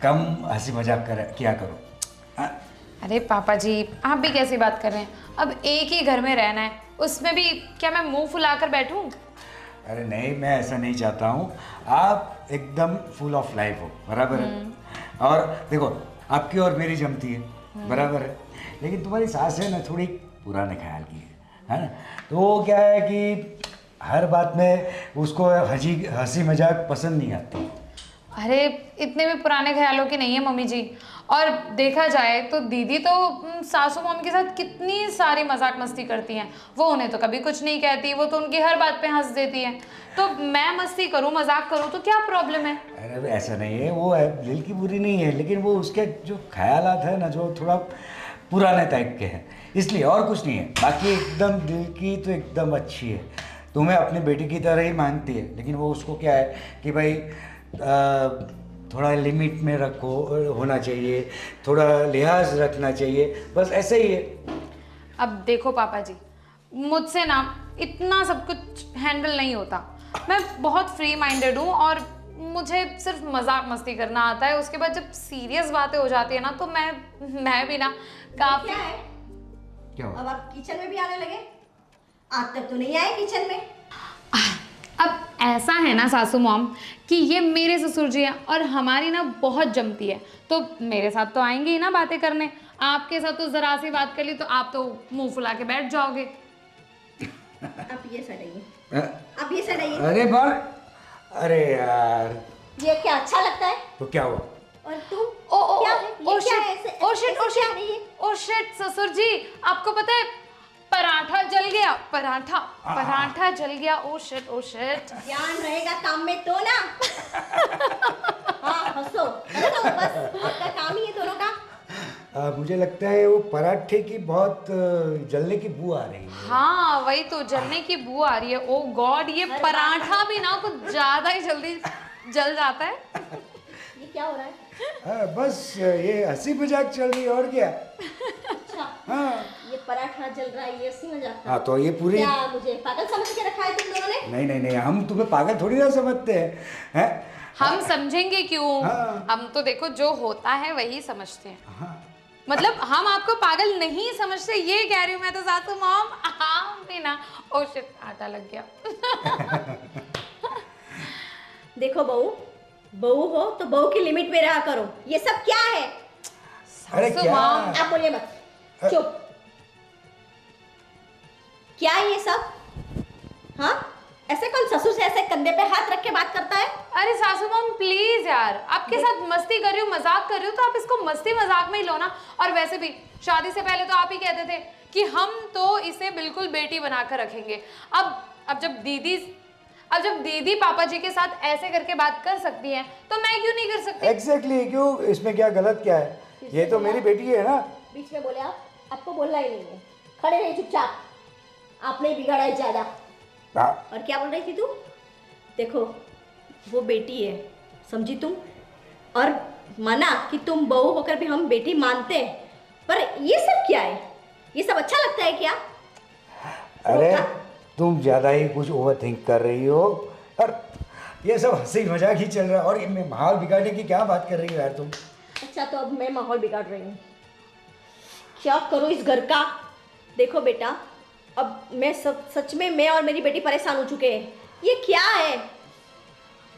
कम हंसी मजाक किया करो। हाँ? अरे पापा जी आप भी कैसी बात कर रहे हैं? अब एक ही घर में रहना है, उसमें भी क्या मैं मुंह फुलाकर बैठूं? अरे नहीं, मैं ऐसा नहीं चाहता हूँ, आप एकदम फुल ऑफ लाइफ हो, बराबर है। और देखो आपकी और मेरी जमती है, बराबर है, लेकिन तुम्हारी सास है ना थोड़ी पुराने ख्याल की है ना। तो वो क्या है कि हर बात में उसको हंसी मजाक पसंद नहीं आती। अरे इतने भी पुराने ख्यालों की नहीं है मम्मी जी। और देखा जाए तो दीदी तो सासू मॉम के साथ कितनी सारी मजाक मस्ती करती हैं। वो उन्हें तो कभी कुछ नहीं कहती, वो तो उनकी हर बात पे हंस देती है। तो मैं मस्ती करूं, मजाक करूं तो क्या प्रॉब्लम है? अरे ऐसा नहीं है, वो है दिल की बुरी नहीं है, लेकिन वो उसके जो ख्यालात है ना जो थोड़ा पुराने टाइप के हैं, इसलिए और कुछ नहीं है। बाकी एकदम दिल की तो एकदम अच्छी है, तुम्हें अपनी बेटी की तरह ही मानती है, लेकिन वो उसको क्या है कि भाई थोड़ा लिमिट में रखो, होना चाहिए, थोड़ा लिहाज रखना चाहिए, बस ऐसे ही है। अब देखो पापा जी, मुझसे ना इतना सब कुछ हैंडल नहीं होता। मैं बहुत फ्री माइंडेड हूँ और मुझे सिर्फ मजाक मस्ती करना आता है। उसके बाद जब सीरियस बातें हो जाती है ना तो मैं भी ना काफी। क्या है? क्या हुआ? अब आप किचन में भी आने लगे? आज तक तो नहीं आए किचन में। अब ऐसा है ना सासू मॉम कि ये मेरे ससुर जी हैं और हमारी ना बहुत जमती है, तो मेरे साथ तो आएंगे ही ना बातें करने। आपके साथ तो जरा सी बात कर ली तो आप तो मुंह फुला के बैठ जाओगे। आप ये साइड आइए, आप ये साइड आइए। अरे बार, अरे यार ये क्या अच्छा लगता है? तो क्या हुआ? और तुम ओ क्या है? ये क्या है? ऐसे- ऐसे क्या है ये? ओ शिट ससुर जी, आपको पता है पराठा जल गया। पराठा जल गया। Oh shit. ध्यान रहेगा काम में तो ना। हाँ हंसो, अरे तो बस आपका काम ही है दोनों का। मुझे लगता है वो पराठे की बहुत जलने की बू आ रही है। हाँ वही तो, जलने की बू आ रही है। ओ गॉड, ये पराठा भी ना कुछ ज्यादा ही जल्दी जल जाता है। ये क्या हो रहा है? बस ये हंसी मजाक चल रही है और क्या। अच्छा हाँ ये पराठा जल रहा है, ये हंसी मजाक का। हाँ, तो ये पूरी क्या मुझे पागल समझ के रखा है तुम दोनों ने? नहीं, हम तुम्हें पागल थोड़ी ना समझते हैं। हम समझेंगे क्यों? हाँ। हम तो देखो जो होता है वही समझते हैं। हाँ। मतलब हम आपको पागल नहीं समझते, ये कह रही हूँ मैं तो सासू मॉम। हाँ भी ना। ओ शिट, आटा लग गया। देखो बहू, बहू हो तो बहू की लिमिट में रहा करो। ये सब क्या है? अरे सासू क्या माँ। आप बोलिए मत, चुप। क्या है ये सब? हाँ, ऐसे कौन ससुर से ऐसे कंधे पे हाथ रख के बात करता है? अरे सासू माम प्लीज यार, आपके साथ मस्ती कर रही हूँ, मजाक कर रही हूँ, तो आप इसको मस्ती मजाक में ही लो ना। और वैसे भी शादी से पहले तो आप ही कहते थे कि हम तो इसे बिल्कुल बेटी बनाकर रखेंगे। अब जब दीदी पापा जी के साथ ऐसे करके बात कर सकती हैं तो मैं क्यों नहीं कर सकती? एग्जैक्टली क्यों, इसमें क्या गलत क्या है? ये तो मेरी बेटी है ना। बीच में बोले आप, आपको बोलना ही नहीं है। खड़े रहिए चुपचाप, आपने बिगाड़ा है ज्यादा। हाँ, और क्या बोल रही थी तू? देखो, वो बेटी है, समझी तुम? और माना कि तुम बहू होकर भी हम बेटी मानते हैं, पर ये सब क्या है? ये सब अच्छा लगता है क्या? अरे तुम ज़्यादा ही कुछ ओवर थिंक कर रही हो, और ये सब हंसी मजाक ही चल रहा है, और ये मैं माहौल बिगाड़ने की क्या बात कर रही हो यार तुम? अच्छा, तो अब मैं माहौल बिगाड़ रही हूँ। क्या करूँ इस घर का? देखो बेटा, अब मैं सच में मैं और मेरी बेटी परेशान हो चुके हैं। ये क्या है?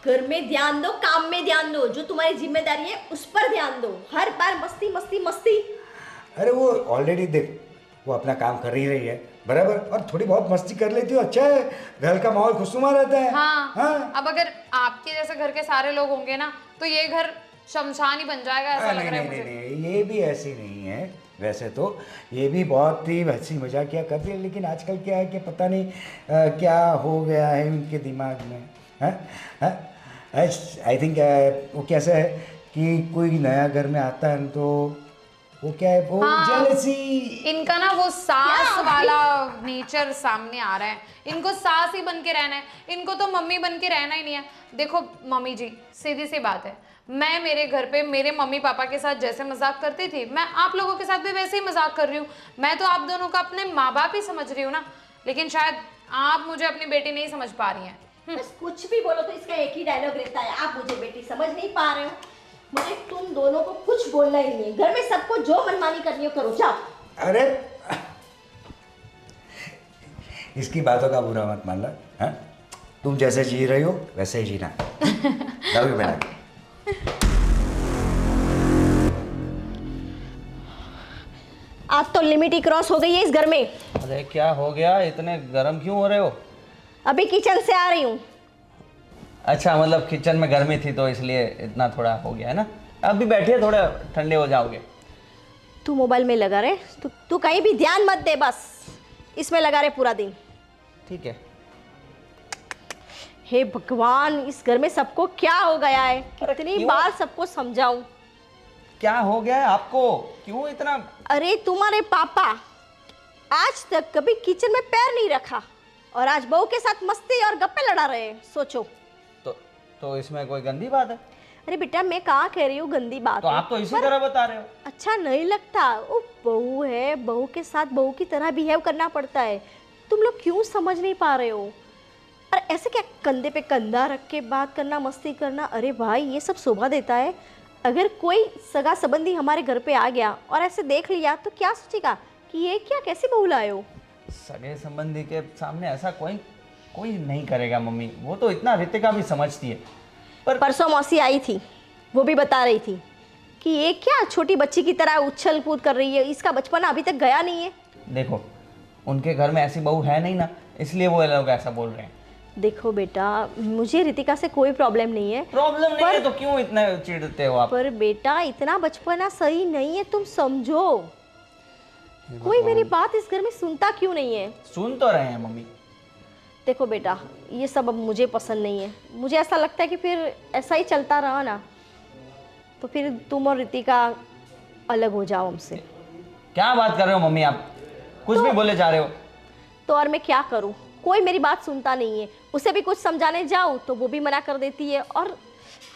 घर में ध्यान दो, काम में ध्यान दो, जो तुम्हारी जिम्मेदारी है उस पर ध्यान दो। हर बार मस्ती मस्ती मस्ती। अरे वो ऑलरेडी देख, वो अपना काम कर ही रही है बराबर, और थोड़ी बहुत मस्ती कर लेती हो, अच्छा है, घर का माहौल खुशनुमा रहता है। हाँ। अब अगर आपके जैसे घर के सारे लोग होंगे ना तो ये घर शमशान ही बन जाएगा, ऐसा लग रहा है मुझे। नहीं, ये भी ऐसी नहीं है। वैसे तो ये भी बहुत ही हंसी मजाकिया करती है, लेकिन आजकल क्या है कि पता नहीं क्या हो गया है उनके दिमाग में। आई थिंक वो कैसा है कि कोई नया घर में आता है तो वो क्या है, वो जेलसी। इनका ना वो सास वाला नेचर सामने आ रहा है। इनको सास ही बन के रहना है, इनको तो मम्मी बन के रहना ही नहीं है। देखो मम्मी जी, सीधी सी बात है, मैं मेरे घर पे मेरे मम्मी पापा के साथ जैसे मजाक करती थी, मैं आप लोगों के साथ भी वैसे ही मजाक कर रही हूँ। मैं तो आप दोनों को अपने माँ बाप ही समझ रही हूँ ना, लेकिन शायद आप मुझे अपनी बेटी नहीं समझ पा रही हैं। बस कुछ भी बोलो तो इसका एक ही डायलॉग रहता है, आप मुझे बेटी समझ नहीं पा रहे हो। मुझे तुम दोनों को कुछ बोलना ही नहीं है। घर में सबको जो मनमानी करनी हो करो, जाओ। अरे इसकी बातों का बुरा मत मान लो। हाँ, तुम जैसे जी रही हो वैसे ही जीना। Love you madam. आज तो लिमिट ही क्रॉस हो गई है इस घर में। अरे क्या हो गया, इतने गर्म क्यों हो रहे हो? अभी किचन से आ रही हूँ। अच्छा, मतलब किचन में गर्मी थी तो इसलिए इतना थोड़ा हो गया है ना। अभी बैठिए, थोड़ा ठंडे हो जाओगे। तू मोबाइल में लगा रहे, तू कहीं भी ध्यान मत दे, बस इसमें लगा रहे पूरा दिन। ठीक है। हे भगवान, इस घर में सबको क्या हो गया है? कितनी क्यों? बार सबको समझाऊं। क्या हो गया है आपको, क्यों इतना? अरे तुम्हारे पापा आज तक कभी किचन में पैर नहीं रखा, और आज बहू के साथ मस्ती और गप्पे लड़ा रहे हैं। सोचो। तो इसमें कोई गंदी बात है? अरे बेटा, मैं कहाँ कह रही हूँ गंदी बात तो है, आप तो इसी तरह बता रहे हो। अच्छा नहीं लगता? वो बहू है, बहू के साथ बहू की तरह बिहेव करना पड़ता है। तुम लोग क्यों समझ नहीं पा रहे हो? और ऐसे क्या कंधे पे कंधा रख के बात करना, मस्ती करना? अरे भाई, ये सब शोभा देता है? अगर कोई सगा संबंधी हमारे घर पे आ गया और ऐसे देख लिया तो क्या सोचेगा कि ये क्या, कैसी बहू लाए हो? सगे संबंधी के सामने ऐसा कोई नहीं करेगा मम्मी, वो तो इतना रितिका भी समझती है। परसों मौसी आई थी, वो भी बता रही थी कि ये क्या छोटी बच्ची की तरह उछल कूद कर रही है, इसका बचपना अभी तक गया नहीं है। देखो, उनके घर में ऐसी बहू है नहीं ना, इसलिए वो लोग ऐसा बोल रहे हैं। देखो बेटा, मुझे रितिका से कोई प्रॉब्लम नहीं है। प्रॉब्लम नहीं है तो क्यों इतना चिढ़ते हो आप? पर बेटा, इतना बचपना सही नहीं है, तुम समझो। कोई मेरी बात इस घर में सुनता क्यों नहीं है? सुन तो रहे हैं मम्मी। देखो बेटा, ये सब अब मुझे पसंद नहीं है। मुझे ऐसा लगता है कि फिर ऐसा ही चलता रहा ना तो फिर तुम और रितिका अलग हो जाओ हमसे। क्या बात कर रहे हो मम्मी आप, कुछ भी बोले जा रहे हो। तो और मैं क्या करूं? कोई मेरी बात सुनता नहीं है। उसे भी कुछ समझाने जाऊं तो वो भी मना कर देती है, और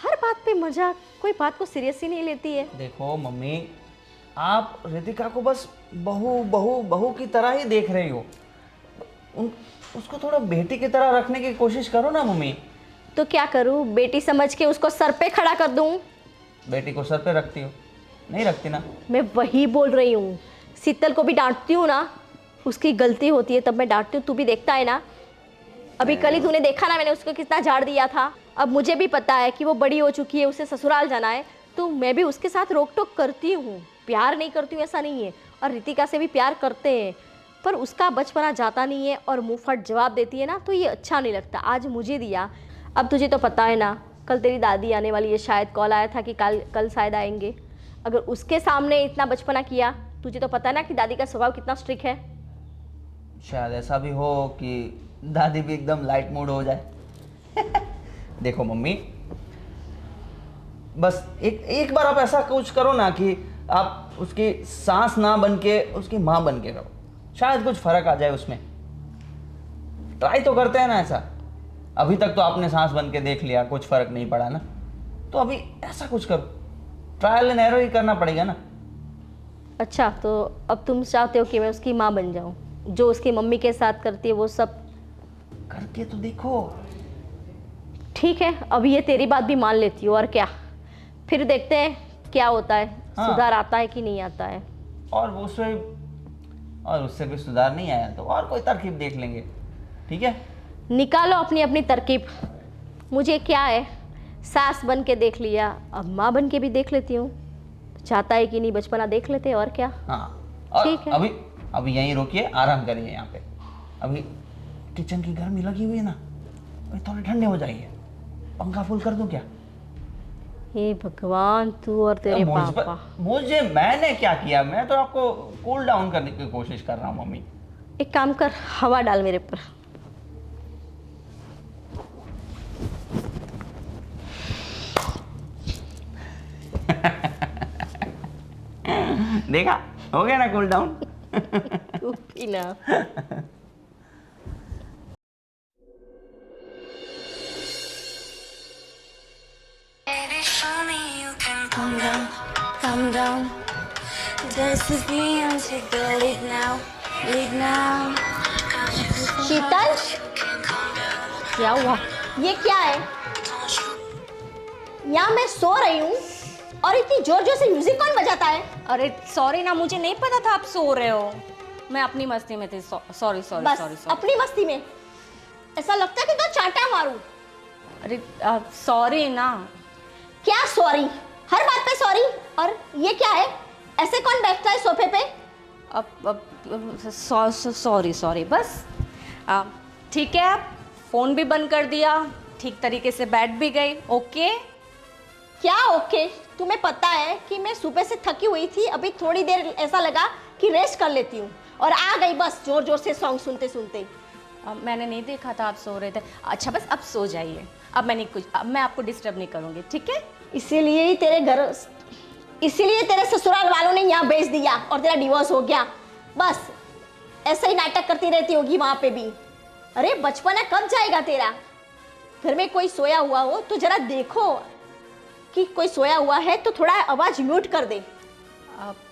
हर बात पे मजाक, कोई बात को सीरियस ही नहीं लेती है। देखो मम्मी, आप रितिका को बस बहू की तरह ही देख रही हो। उसको थोड़ा बेटी की तरह रखने की कोशिश करो ना मम्मी। तो क्या करूं? बेटी समझ के उसको सर पे खड़ा कर दूं? बेटी को सर पे रखती हो? नहीं रखती ना। मैं वही बोल रही हूँ। शीतल को भी डांटती हूँ ना, उसकी गलती होती है तब मैं डांटती हूँ, तू भी देखता है ना। अभी कल ही तूने देखा ना, मैंने उसको कितना झाड़ दिया था। अब मुझे भी पता है कि वो बड़ी हो चुकी है, उसे ससुराल जाना है, तो मैं भी उसके साथ रोक टोक करती हूँ। प्यार नहीं करती हूँ ऐसा नहीं है, और रितिका से भी प्यार करते हैं, पर उसका बचपना जाता नहीं है और मुँह फट जवाब देती है ना, तो ये अच्छा नहीं लगता। आज मुझे दिया, अब तुझे तो पता है ना, कल तेरी दादी आने वाली है, शायद कॉल आया था कि कल शायद आएंगे। अगर उसके सामने इतना बचपना किया, तुझे तो पता है ना कि दादी का स्वभाव कितना स्ट्रिक्ट है। शायद ऐसा भी हो कि दादी भी एकदम लाइट मूड हो जाए। देखो मम्मी, बस एक बार आप ऐसा कुछ करो ना कि आप उसकी सास ना बन के उसकी माँ बन के रहो, शायद कुछ फर्क आ जाए उसमें। ट्राई तो करते हैं ना ऐसा। अभी तक तो आपने सास बन के देख लिया, कुछ फर्क नहीं पड़ा ना, तो अभी ऐसा कुछ करो, ट्रायल एंड एरर ही करना पड़ेगा ना। अच्छा, तो अब तुम चाहते हो कि मैं उसकी माँ बन जाऊँ, जो उसकी मम्मी के साथ करती है वो सब करके तो देखो। ठीक है, अब ये तेरी बात भी मान लेती हूँ, और क्या, फिर देखते हैं क्या होता है। हाँ। सुधार आता है कि नहीं आता है। और उससे भी सुधार नहीं आया तो और कोई तरकीब देख लेंगे, ठीक है। निकालो अपनी अपनी तरकीब, मुझे क्या है, सास बन के देख लिया, अब माँ बन के भी देख लेती हूँ। चाहता है कि नहीं, बचपना देख लेते हैं, और क्या। हाँ, और ठीक है। अभी यहीं रोकिए, आराम करिए यहाँ पे। अभी किचन की गर्मी लगी हुई है ना, अभी थोड़े ठंडे हो जाइए। पंखा फुल कर दूं क्या? हे भगवान, तू और तेरे पापा। मैंने क्या किया? मैं तो आपको कूल डाउन करने की कोशिश कर रहा हूँ मम्मी। एक काम कर, हवा डाल मेरे पर। देखा, हो गया ना कूल डाउन। तू भी ना। Calm down. This is Beyonce, girl, leave now. Leave now. शीतल, क्या हुआ? ये क्या है? यहाँ मैं सो रही हूँ और इतनी जोर जोर से म्यूजिक कौन बजाता है? अरे सॉरी ना, मुझे नहीं पता था आप सो रहे हो। मैं अपनी मस्ती में थी। सॉरी सॉरी बस सॉरी। अपनी मस्ती में। ऐसा लगता है कि तो चांटा मारूं। अरे सॉरी ना। क्या सॉरी? हर बात पे सॉरी। और ये क्या है? ऐसे कौन बैठता है सोफे पे? अब सॉरी बस। ठीक है, आप फ़ोन भी बंद कर दिया, ठीक तरीके से बैठ भी गई। ओके? क्या ओके? तुम्हें पता है कि मैं सुबह से थकी हुई थी, अभी थोड़ी देर ऐसा लगा कि रेस्ट कर लेती हूँ, और आ गई बस जोर जोर से सॉन्ग सुनते सुनते। मैंने नहीं देखा था आप सो रहे थे। अच्छा, बस अब सो जाइए। अब मैं आपको डिस्टर्ब नहीं करूँगी, ठीक है? इसीलिए तेरे ससुराल वालों ने यहाँ भेज दिया और तेरा डिवोर्स हो गया। बस ऐसे ही नाटक करती रहती होगी वहाँ पे भी। अरे बचपना कब जाएगा तेरा? घर में कोई सोया हुआ हो तो जरा देखो कि कोई सोया हुआ है, तो थोड़ा आवाज म्यूट कर दे।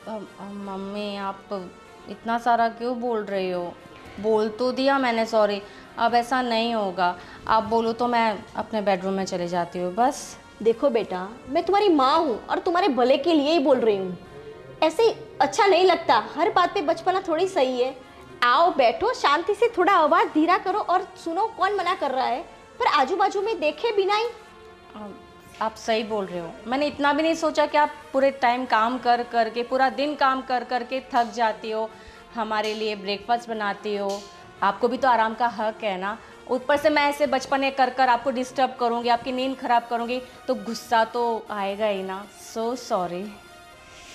मम्मी, आप इतना सारा क्यों बोल रही हो? बोल तो दिया मैंने सॉरी। अब ऐसा नहीं होगा। आप बोलो तो मैं अपने बेडरूम में चले जाती हूँ बस। देखो बेटा, मैं तुम्हारी माँ हूँ और तुम्हारे भले के लिए ही बोल रही हूँ। ऐसे अच्छा नहीं लगता, हर बात पे बचपना थोड़ी सही है। आओ बैठो शांति से, थोड़ा आवाज़ धीरा करो और सुनो कौन मना कर रहा है, पर आजू बाजू में देखे बिना ही। आप सही बोल रहे हो। मैंने इतना भी नहीं सोचा कि आप पूरे टाइम काम कर करके, पूरा दिन काम कर करके थक जाती हो, हमारे लिए ब्रेकफास्ट बनाती हो। आपको भी तो आराम का हक है ना। ऊपर से मैं ऐसे बचपने कर कर आपको डिस्टर्ब करूँगी, आपकी नींद खराब करूँगी, तो गुस्सा तो आएगा ही ना। So sorry.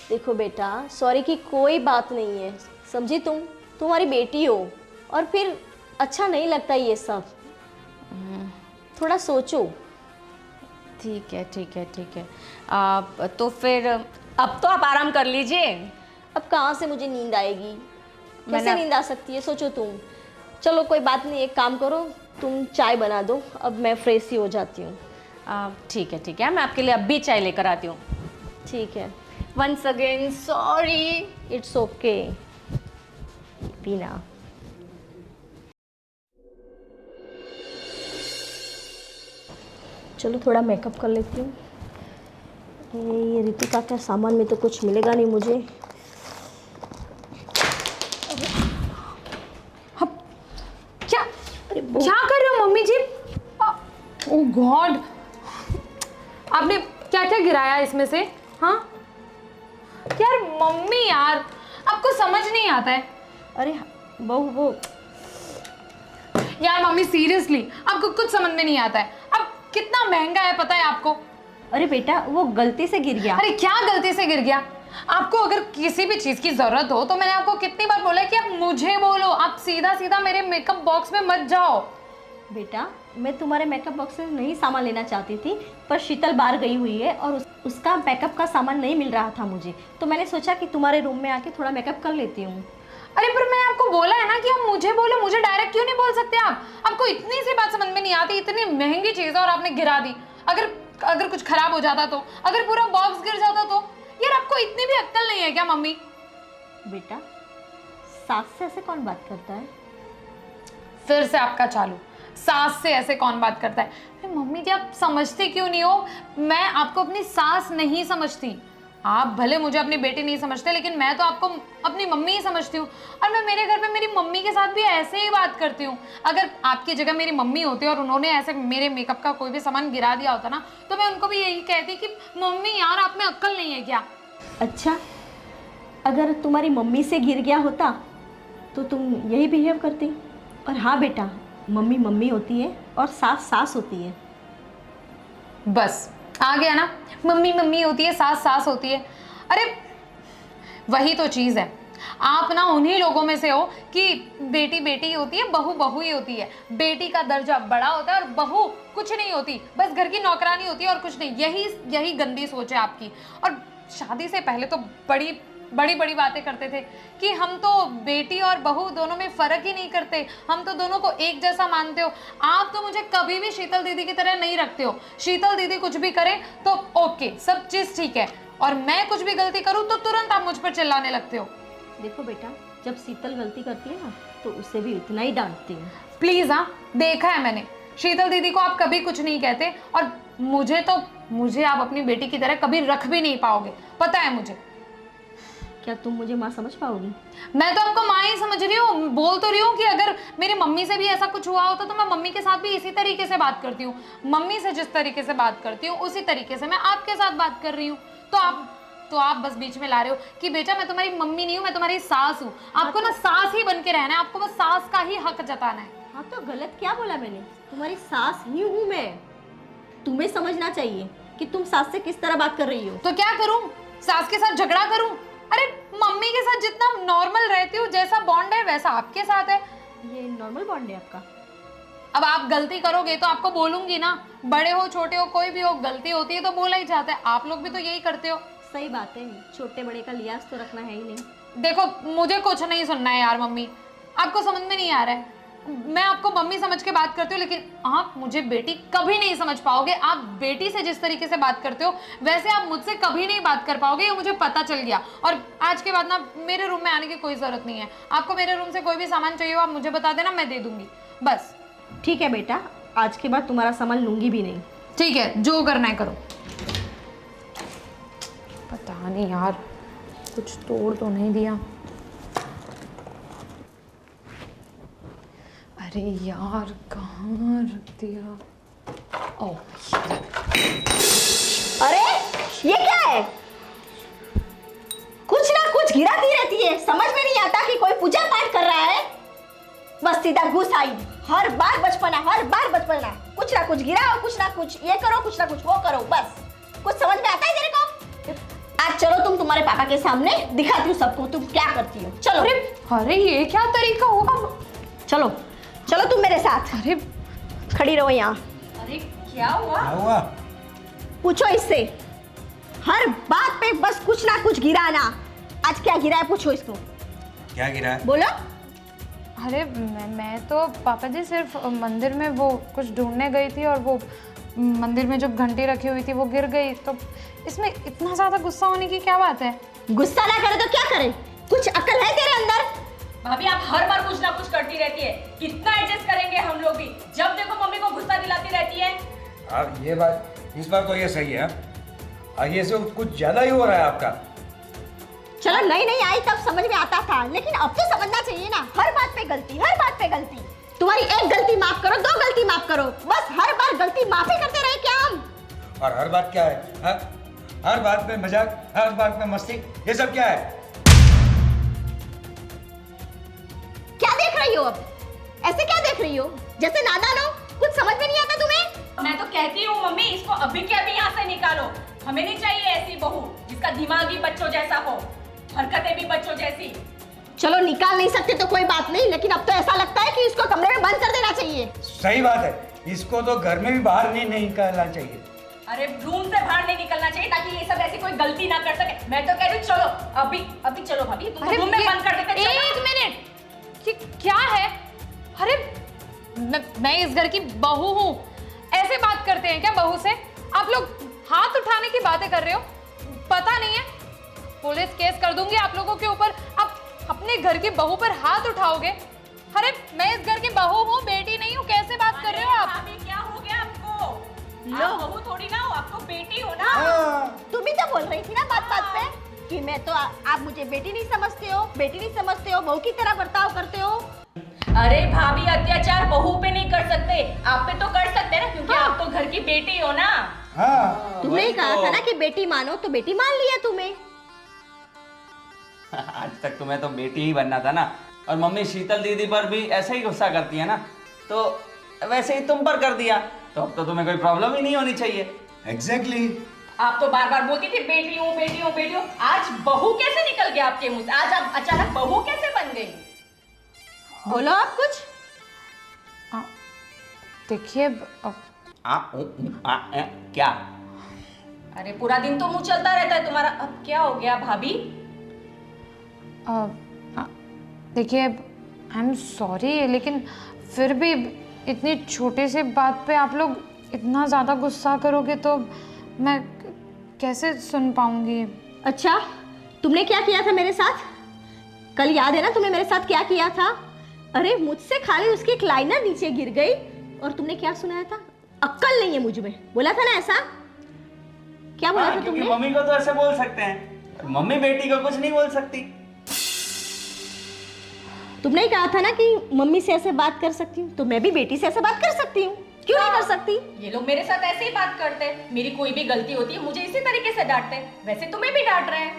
देखो बेटा, सॉरी की कोई बात नहीं है, समझी? तुम्हारी बेटी हो, और फिर अच्छा नहीं लगता ये सब। थोड़ा सोचो। ठीक है। आप तो फिर अब तो आप आराम कर लीजिए। अब कहाँ से मुझे नींद आएगी? कैसे नींद आ सकती है, सोचो तुम। चलो कोई बात नहीं, एक काम करो, तुम चाय बना दो, अब मैं फ्रेश ही हो जाती हूँ। ठीक है, मैं आपके लिए अब भी चाय लेकर आती हूँ। ठीक है। Once again sorry. It's okay, पीना। चलो थोड़ा मेकअप कर लेती हूँ। ये रितिका का सामान में तो कुछ मिलेगा नहीं मुझे। क्या कर रहे हो मम्मी जी? ओह गॉड, आपने क्या क्या गिराया इसमें से? हाँ यार मम्मी यार, आपको समझ नहीं आता है। अरे बहू वो यार मम्मी सीरियसली आपको कुछ समझ में नहीं आता है। अब कितना महंगा है पता है आपको? अरे बेटा वो गलती से गिर गया। अरे क्या गलती से गिर गया? आपको अगर किसी भी चीज की जरूरत हो तो मैंने आपको कितनी बार बोला है कि आप मुझे बोलो, आप सीधा सीधा मेरे मेकअप बॉक्स में मत जाओ। बेटा मैं तुम्हारे मेकअप बॉक्स से नहीं सामान लेना चाहती थी, पर शीतल बाहर गई हुई है और उसका मेकअप का सामान नहीं मिल रहा था मुझे, तो मैंने सोचा कि तुम्हारे रूम में आके थोड़ा मेकअप कर लेती हूँ। अरे पर मैंने आपको बोला है ना कि आप मुझे बोलो, मुझे डायरेक्ट क्यों नहीं बोल सकते आप? आपको इतनी सी बात समझ में नहीं आती? इतनी महंगी चीज है और आपने गिरा दी। अगर कुछ खराब हो जाता तो, अगर पूरा बॉक्स गिर जाता तो? यार आपको इतनी भी अक्ल नहीं है क्या मम्मी? बेटा सास से ऐसे कौन बात करता है? फिर से आपका चालू, सास से ऐसे कौन बात करता है? अरे मम्मी जी आप समझती क्यों नहीं हो? मैं आपको अपनी सास नहीं समझती। आप भले मुझे अपनी बेटी नहीं समझते, लेकिन मैं तो आपको अपनी मम्मी ही समझती हूँ। और मैं मेरे घर पे मेरी मम्मी के साथ भी ऐसे ही बात करती हूँ। अगर आपकी जगह मेरी मम्मी होती और उन्होंने ऐसे मेरे मेकअप का कोई भी सामान गिरा दिया होता ना, तो मैं उनको भी यही कहती कि मम्मी यार आप में अक्ल नहीं है क्या? अच्छा अगर तुम्हारी मम्मी से गिर गया होता तो तुम यही बिहेव करती। और हाँ बेटा, मम्मी मम्मी होती है और सास सास होती है। बस आ गया ना, मम्मी मम्मी होती है, सास सास होती है। अरे वही तो चीज़ है। आप ना उन्हीं लोगों में से हो कि बेटी बेटी ही होती है, बहू बहू ही होती है। बेटी का दर्जा बड़ा होता है और बहू कुछ नहीं होती, बस घर की नौकरानी होती है और कुछ नहीं। यही गंदी सोच है आपकी। और शादी से पहले तो बड़ी बड़ी बातें करते थे कि हम तो बेटी और बहू दोनों में फ़र्क ही नहीं करते, हम तो दोनों को एक जैसा मानते हो। आप तो मुझे कभी भी शीतल दीदी की तरह नहीं रखते हो। शीतल दीदी कुछ भी करें तो ओके, सब चीज़ ठीक है, और मैं कुछ भी गलती करूँ तो तुरंत आप मुझ पर चिल्लाने लगते हो। देखो बेटा, जब शीतल गलती करती है ना तो उसे भी इतना ही डांटती हूँ। प्लीज़ हाँ, देखा है मैंने, शीतल दीदी को आप कभी कुछ नहीं कहते, और मुझे आप अपनी बेटी की तरह कभी रख भी नहीं पाओगे, पता है मुझे। क्या तुम मुझे माँ समझ पाओगी? मैं तो आपको माँ ही समझ रही हूँ। बोल तो रही हूँ कि अगर मेरी मम्मी से भी ऐसा कुछ हुआ होता तो मैं मम्मी के साथ भी इसी तरीके से बात करती हूँ। मम्मी से जिस तरीके से बात करती हूँ उसी तरीके से मैं आपके साथ बात कर रही हूँ। तो आप बस बीच में ला रहे हो कि बेटा मैं तुम्हारी मम्मी नहीं हूँ, मैं तुम्हारी सास हूँ। आपको ना सास ही बन के रहना है, आपको बस सास का ही हक जताना है। हाँ तो गलत क्या बोला मैंने? तुम्हारी सास ही हूँ मैं। तुम्हें समझना चाहिए कि तुम सास से किस तरह बात कर रही हो। तो क्या करूँ? सास के साथ झगड़ा करूँ? अरे मम्मी के साथ जितना नॉर्मल रहती हूँ, जैसा बॉन्ड है वैसा आपके साथ है। ये नॉर्मल बॉन्ड है आपका। अब आप गलती करोगे तो आपको बोलूंगी ना। बड़े हो छोटे हो कोई भी हो, गलती होती है तो बोला ही जाता है। आप लोग भी तो यही करते हो। सही बात है, छोटे बड़े का लिहाज तो रखना है ही नहीं। देखो मुझे कुछ नहीं सुनना है यार मम्मी, आपको समझ में नहीं आ रहा है। मैं आपको मम्मी समझ के बात करती हूँ, लेकिन आप मुझे बेटी कभी नहीं समझ पाओगे। आप बेटी से जिस तरीके से बात करते हो वैसे आप मुझसे कभी नहीं बात कर पाओगे, ये मुझे पता चल गया। और आज के बाद ना मेरे रूम में आने की कोई ज़रूरत नहीं है। आपको मेरे रूम से कोई भी सामान चाहिए हो आप मुझे बता देना, मैं दे दूँगी बस। ठीक है बेटा, आज के बाद तुम्हारा सामान लूँगी भी नहीं। ठीक है, जो करना है करो। पता नहीं यार, कुछ तोड़ तो नहीं दिया। अरे यार कहाँ रख दिया? ओह अरे ये क्या है? कुछ ना कुछ गिराती रहती है, समझ में नहीं आता कि कोई पूजा पाठ कर रहा है। बस सीधा घुस आई, हर बार बचपना। कुछ ना कुछ गिराओ, कुछ ना कुछ ये करो, कुछ ना कुछ वो करो, बस कुछ समझ में आता है तेरे को? आज चलो तुम तुम्हारे पापा के सामने दिखाती हूँ सबको तुम क्या करती हो। चलो। अरे ये क्या तरीका हुआ? चलो चलो तुम मेरे साथ। अरे खड़ी रहो यहाँ। अरे क्या हुआ? क्या हुआ? पूछो इससे, हर बात पे बस कुछ ना कुछ गिराना। आज क्या गिरा है पूछो इसको। क्या गिरा है? बोलो। अरे मैं तो पापा जी सिर्फ मंदिर में वो कुछ ढूंढने गई थी और वो मंदिर में जो घंटी रखी हुई थी वो गिर गई। तो इसमें इतना ज़्यादा गुस्सा होने की क्या बात है? गुस्सा ना करे तो क्या करे? कुछ अकल है तेरे अंदर? भाभी आप हर बार कुछ ना कुछ करती रहती है, कितना एडजस्ट करेंगे हम लोग भी? जब देखो मम्मी को गुस्सा दिलाती रहती है। अब ये बात इस बार तो ये सही है, और ये सब कुछ ज्यादा ही हो रहा है आपका। चलो नहीं आई तब समझ में आता था, लेकिन अब तो समझना चाहिए ना। हर बात पे गलती। तुम्हारी एक गलती माफ करो, दो गलती माफ करो, बस हर बार गलती माफ ही करते रहे क्या हम? और हर बात क्या है? हाँ? हर बात में मजाक, हर बात में मस्ती, ये सब क्या है? क्या देख रही हो अब? ऐसे क्या देख रही हो? जैसे नादान हो, कुछ समझ में नहीं आता तुम्हें? मैं तो कहती हूँ मम्मी, इसको अभी के अभी यहाँ से निकालो। हमें नहीं चाहिए ऐसी बहू जिसका दिमाग ही बच्चों जैसा हो, हरकतें भी बच्चों जैसी। चलो निकाल नहीं सकते तो कोई बात नहीं, लेकिन अब तो ऐसा लगता है कि इसको कमरे में बंद कर देना चाहिए। सही बात है, इसको तो घर में भी बाहर नहीं निकालना चाहिए। अरे रूम से बाहर नहीं निकलना चाहिए ताकि ये सब ऐसी कोई गलती ना कर सके। मैं तो कह रही हूँ चलो अभी चलो भाभी, तुम रूम में बंद कर देते। एक मिनट, कि क्या है? अरे मैं इस घर की बहू हूँ, ऐसे बात करते हैं क्या बहू से? आप लोग हाथ उठाने की बातें कर रहे हो, पता नहीं है पुलिस केस कर दूंगी आप लोगों के ऊपर। आप अपने घर की बहू पर हाथ उठाओगे? अरे मैं इस घर की बहू हूँ, बेटी नहीं हूँ, कैसे बात कर रहे हो आप? भाभी क्या हो गया आपको? लो। आप बहू थोड़ी ना हो, आप तो बेटी हो ना। तुम ही तो बोल रही थी ना बात पे कि मैं तो आप मुझे बेटी नहीं समझते हो, बेटी नहीं समझते हो, बहू की तरह बर्ताव करते हो। अरे भाभी, अत्याचार बहू पे नहीं कर सकते, आप पे तो कर सकते हैं ना, क्योंकि आप तो घर की बेटी हो ना। हाँ, तुमने ही वही कहा तो। था ना कि बेटी मानो, तो बेटी मान लिया तुम्हें। आज तक तुम्हें तो बेटी ही बनना था ना। और मम्मी शीतल दीदी पर भी ऐसे ही गुस्सा करती है ना, तो वैसे ही तुम पर कर दिया, तो अब तो तुम्हें कोई प्रॉब्लम ही नहीं होनी चाहिए। एग्जैक्टली। आप तो बार बार बोलती थी बेटी हूँ बेटी हूँ बेटी हूँ, आज बहू कैसे निकल गया आपके मुंह से? आज आप अचानक बहू कैसे बन गई? बोलो आप कुछ। देखिए क्या? अरे पूरा दिन तो मुंह चलता रहता है तुम्हारा, अब क्या हो गया भाभी? देखिए आई एम सॉरी, लेकिन फिर भी इतनी छोटी सी बात पे आप लोग इतना ज़्यादा गुस्सा करोगे तो मैं कैसे सुन पाऊंगी? अच्छा, तुमने क्या किया था मेरे साथ? कल याद है ना तुम्हें मेरे साथ क्या किया था? अरे मुझसे खाली उसकी एक लाइनर नीचे गिर गई और तुमने क्या सुनाया था? अक्ल नहीं है मुझ में, बोला था ना ऐसा? क्या बोला था क्योंकि तुमने? मम्मी को तो ऐसे बोल सकते हैं, मम्मी बेटी को कुछ नहीं बोल सकती। तुमने ही कहा था ना कि मम्मी से ऐसे बात कर सकती हूँ, तो मैं भी बेटी से ऐसे बात कर सकती हूँ, क्यों नहीं कर सकती? ये लोग मेरे साथ ऐसे ही बात करते हैं, मेरी कोई भी गलती होती है मुझे इसी तरीके से डांटते हैं, वैसे तुम्हें भी डांट रहे हैं,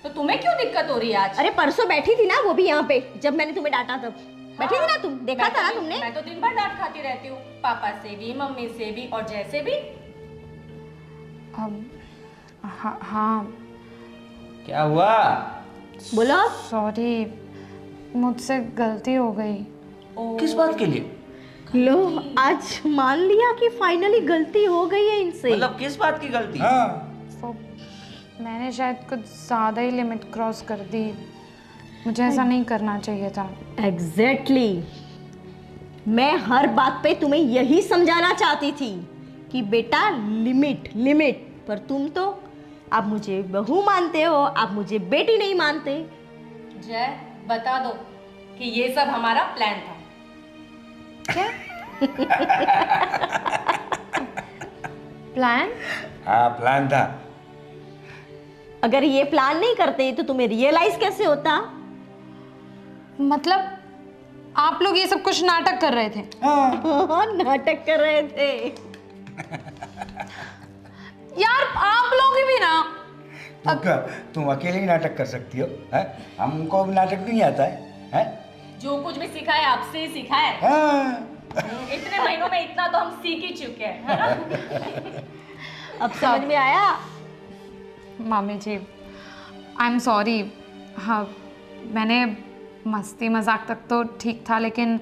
तो तुम्हें क्यों दिक्कत हो रही है आज? अरे परसों बैठी थी ना वो भी यहाँ पे, जब मैंने तुम्हें डांटा तब बैठी थी ना तुम, देखा था ना तुमने? मैं तो दिन भर डांट खाती रहती हूँ, पापा से भी, मम्मी से भी, और जैसे भी। हाँ क्या हुआ? बोलो। सॉरी, मुझसे गलती हो गई। किस बात के लिए? लो, आज मान लिया कि फाइनली गलती हो गई है इनसे। मतलब किस बात की गलती? हाँ, तो मैंने शायद कुछ ज़्यादा ही लिमिट क्रॉस कर दी, मुझे ऐसा नहीं करना चाहिए था। एग्जैक्टली मैं हर बात पे तुम्हें यही समझाना चाहती थी कि बेटा लिमिट लिमिट, पर तुम तो आप मुझे बहू मानते हो, आप मुझे बेटी नहीं मानते। जय, बता दो कि ये सब हमारा प्लान था। क्या प्लान? हाँ प्लान था। अगर ये प्लान नहीं करते तो तुम्हें रियलाइज कैसे होता? मतलब आप लोग ये सब कुछ नाटक कर रहे थे? हाँ, नाटक कर रहे थे। यार आप लोग भी ना। तुम अकेले ही नाटक कर सकती हो, हैं? हमको नाटक नहीं आता है? जो कुछ भी सीखा है आपसे ही सीखा है। हाँ। इतने महीनों में इतना तो हम सीख ही चुके हैं, है ना? अब समझ में आया? मामी जी आई एम सॉरी। हाँ, मैंने मस्ती मजाक तक तो ठीक था, लेकिन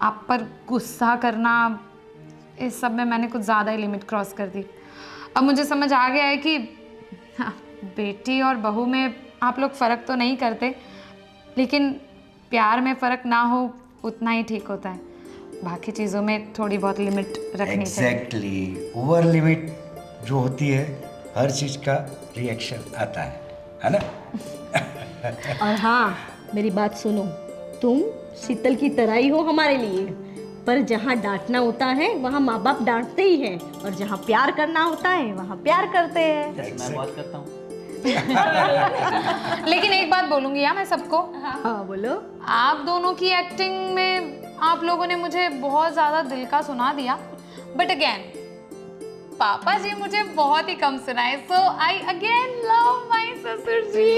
आप पर गुस्सा करना, इस सब में मैंने कुछ ज़्यादा ही लिमिट क्रॉस कर दी। अब मुझे समझ आ गया है कि हाँ, बेटी और बहू में आप लोग फ़र्क तो नहीं करते, लेकिन प्यार में फ़र्क ना हो उतना ही ठीक होता है। बाकी चीज़ों में थोड़ी बहुत लिमिट रखनी चाहिए। एग्जैक्टली, ओवर लिमिट जो होती है हर चीज का रिएक्शन आता है ना? और हाँ, मेरी बात सुनो, तुम शीतल की तरह ही हो हमारे लिए, पर जहाँ डांटना होता है वहाँ माँ बाप डांटते ही हैं, और जहाँ प्यार करना होता है वहाँ प्यार करते हैं। मैं बहुत करता हूँ। लेकिन एक बात बोलूँगी यार मैं सबको, हाँ बोलो। आप दोनों की एक्टिंग में आप लोगों ने मुझे बहुत ज़्यादा दिल का सुना दिया, बट अगेन पापा जी मुझे बहुत ही कम सुनाए, सो आई अगेन लव माय ससुर जी।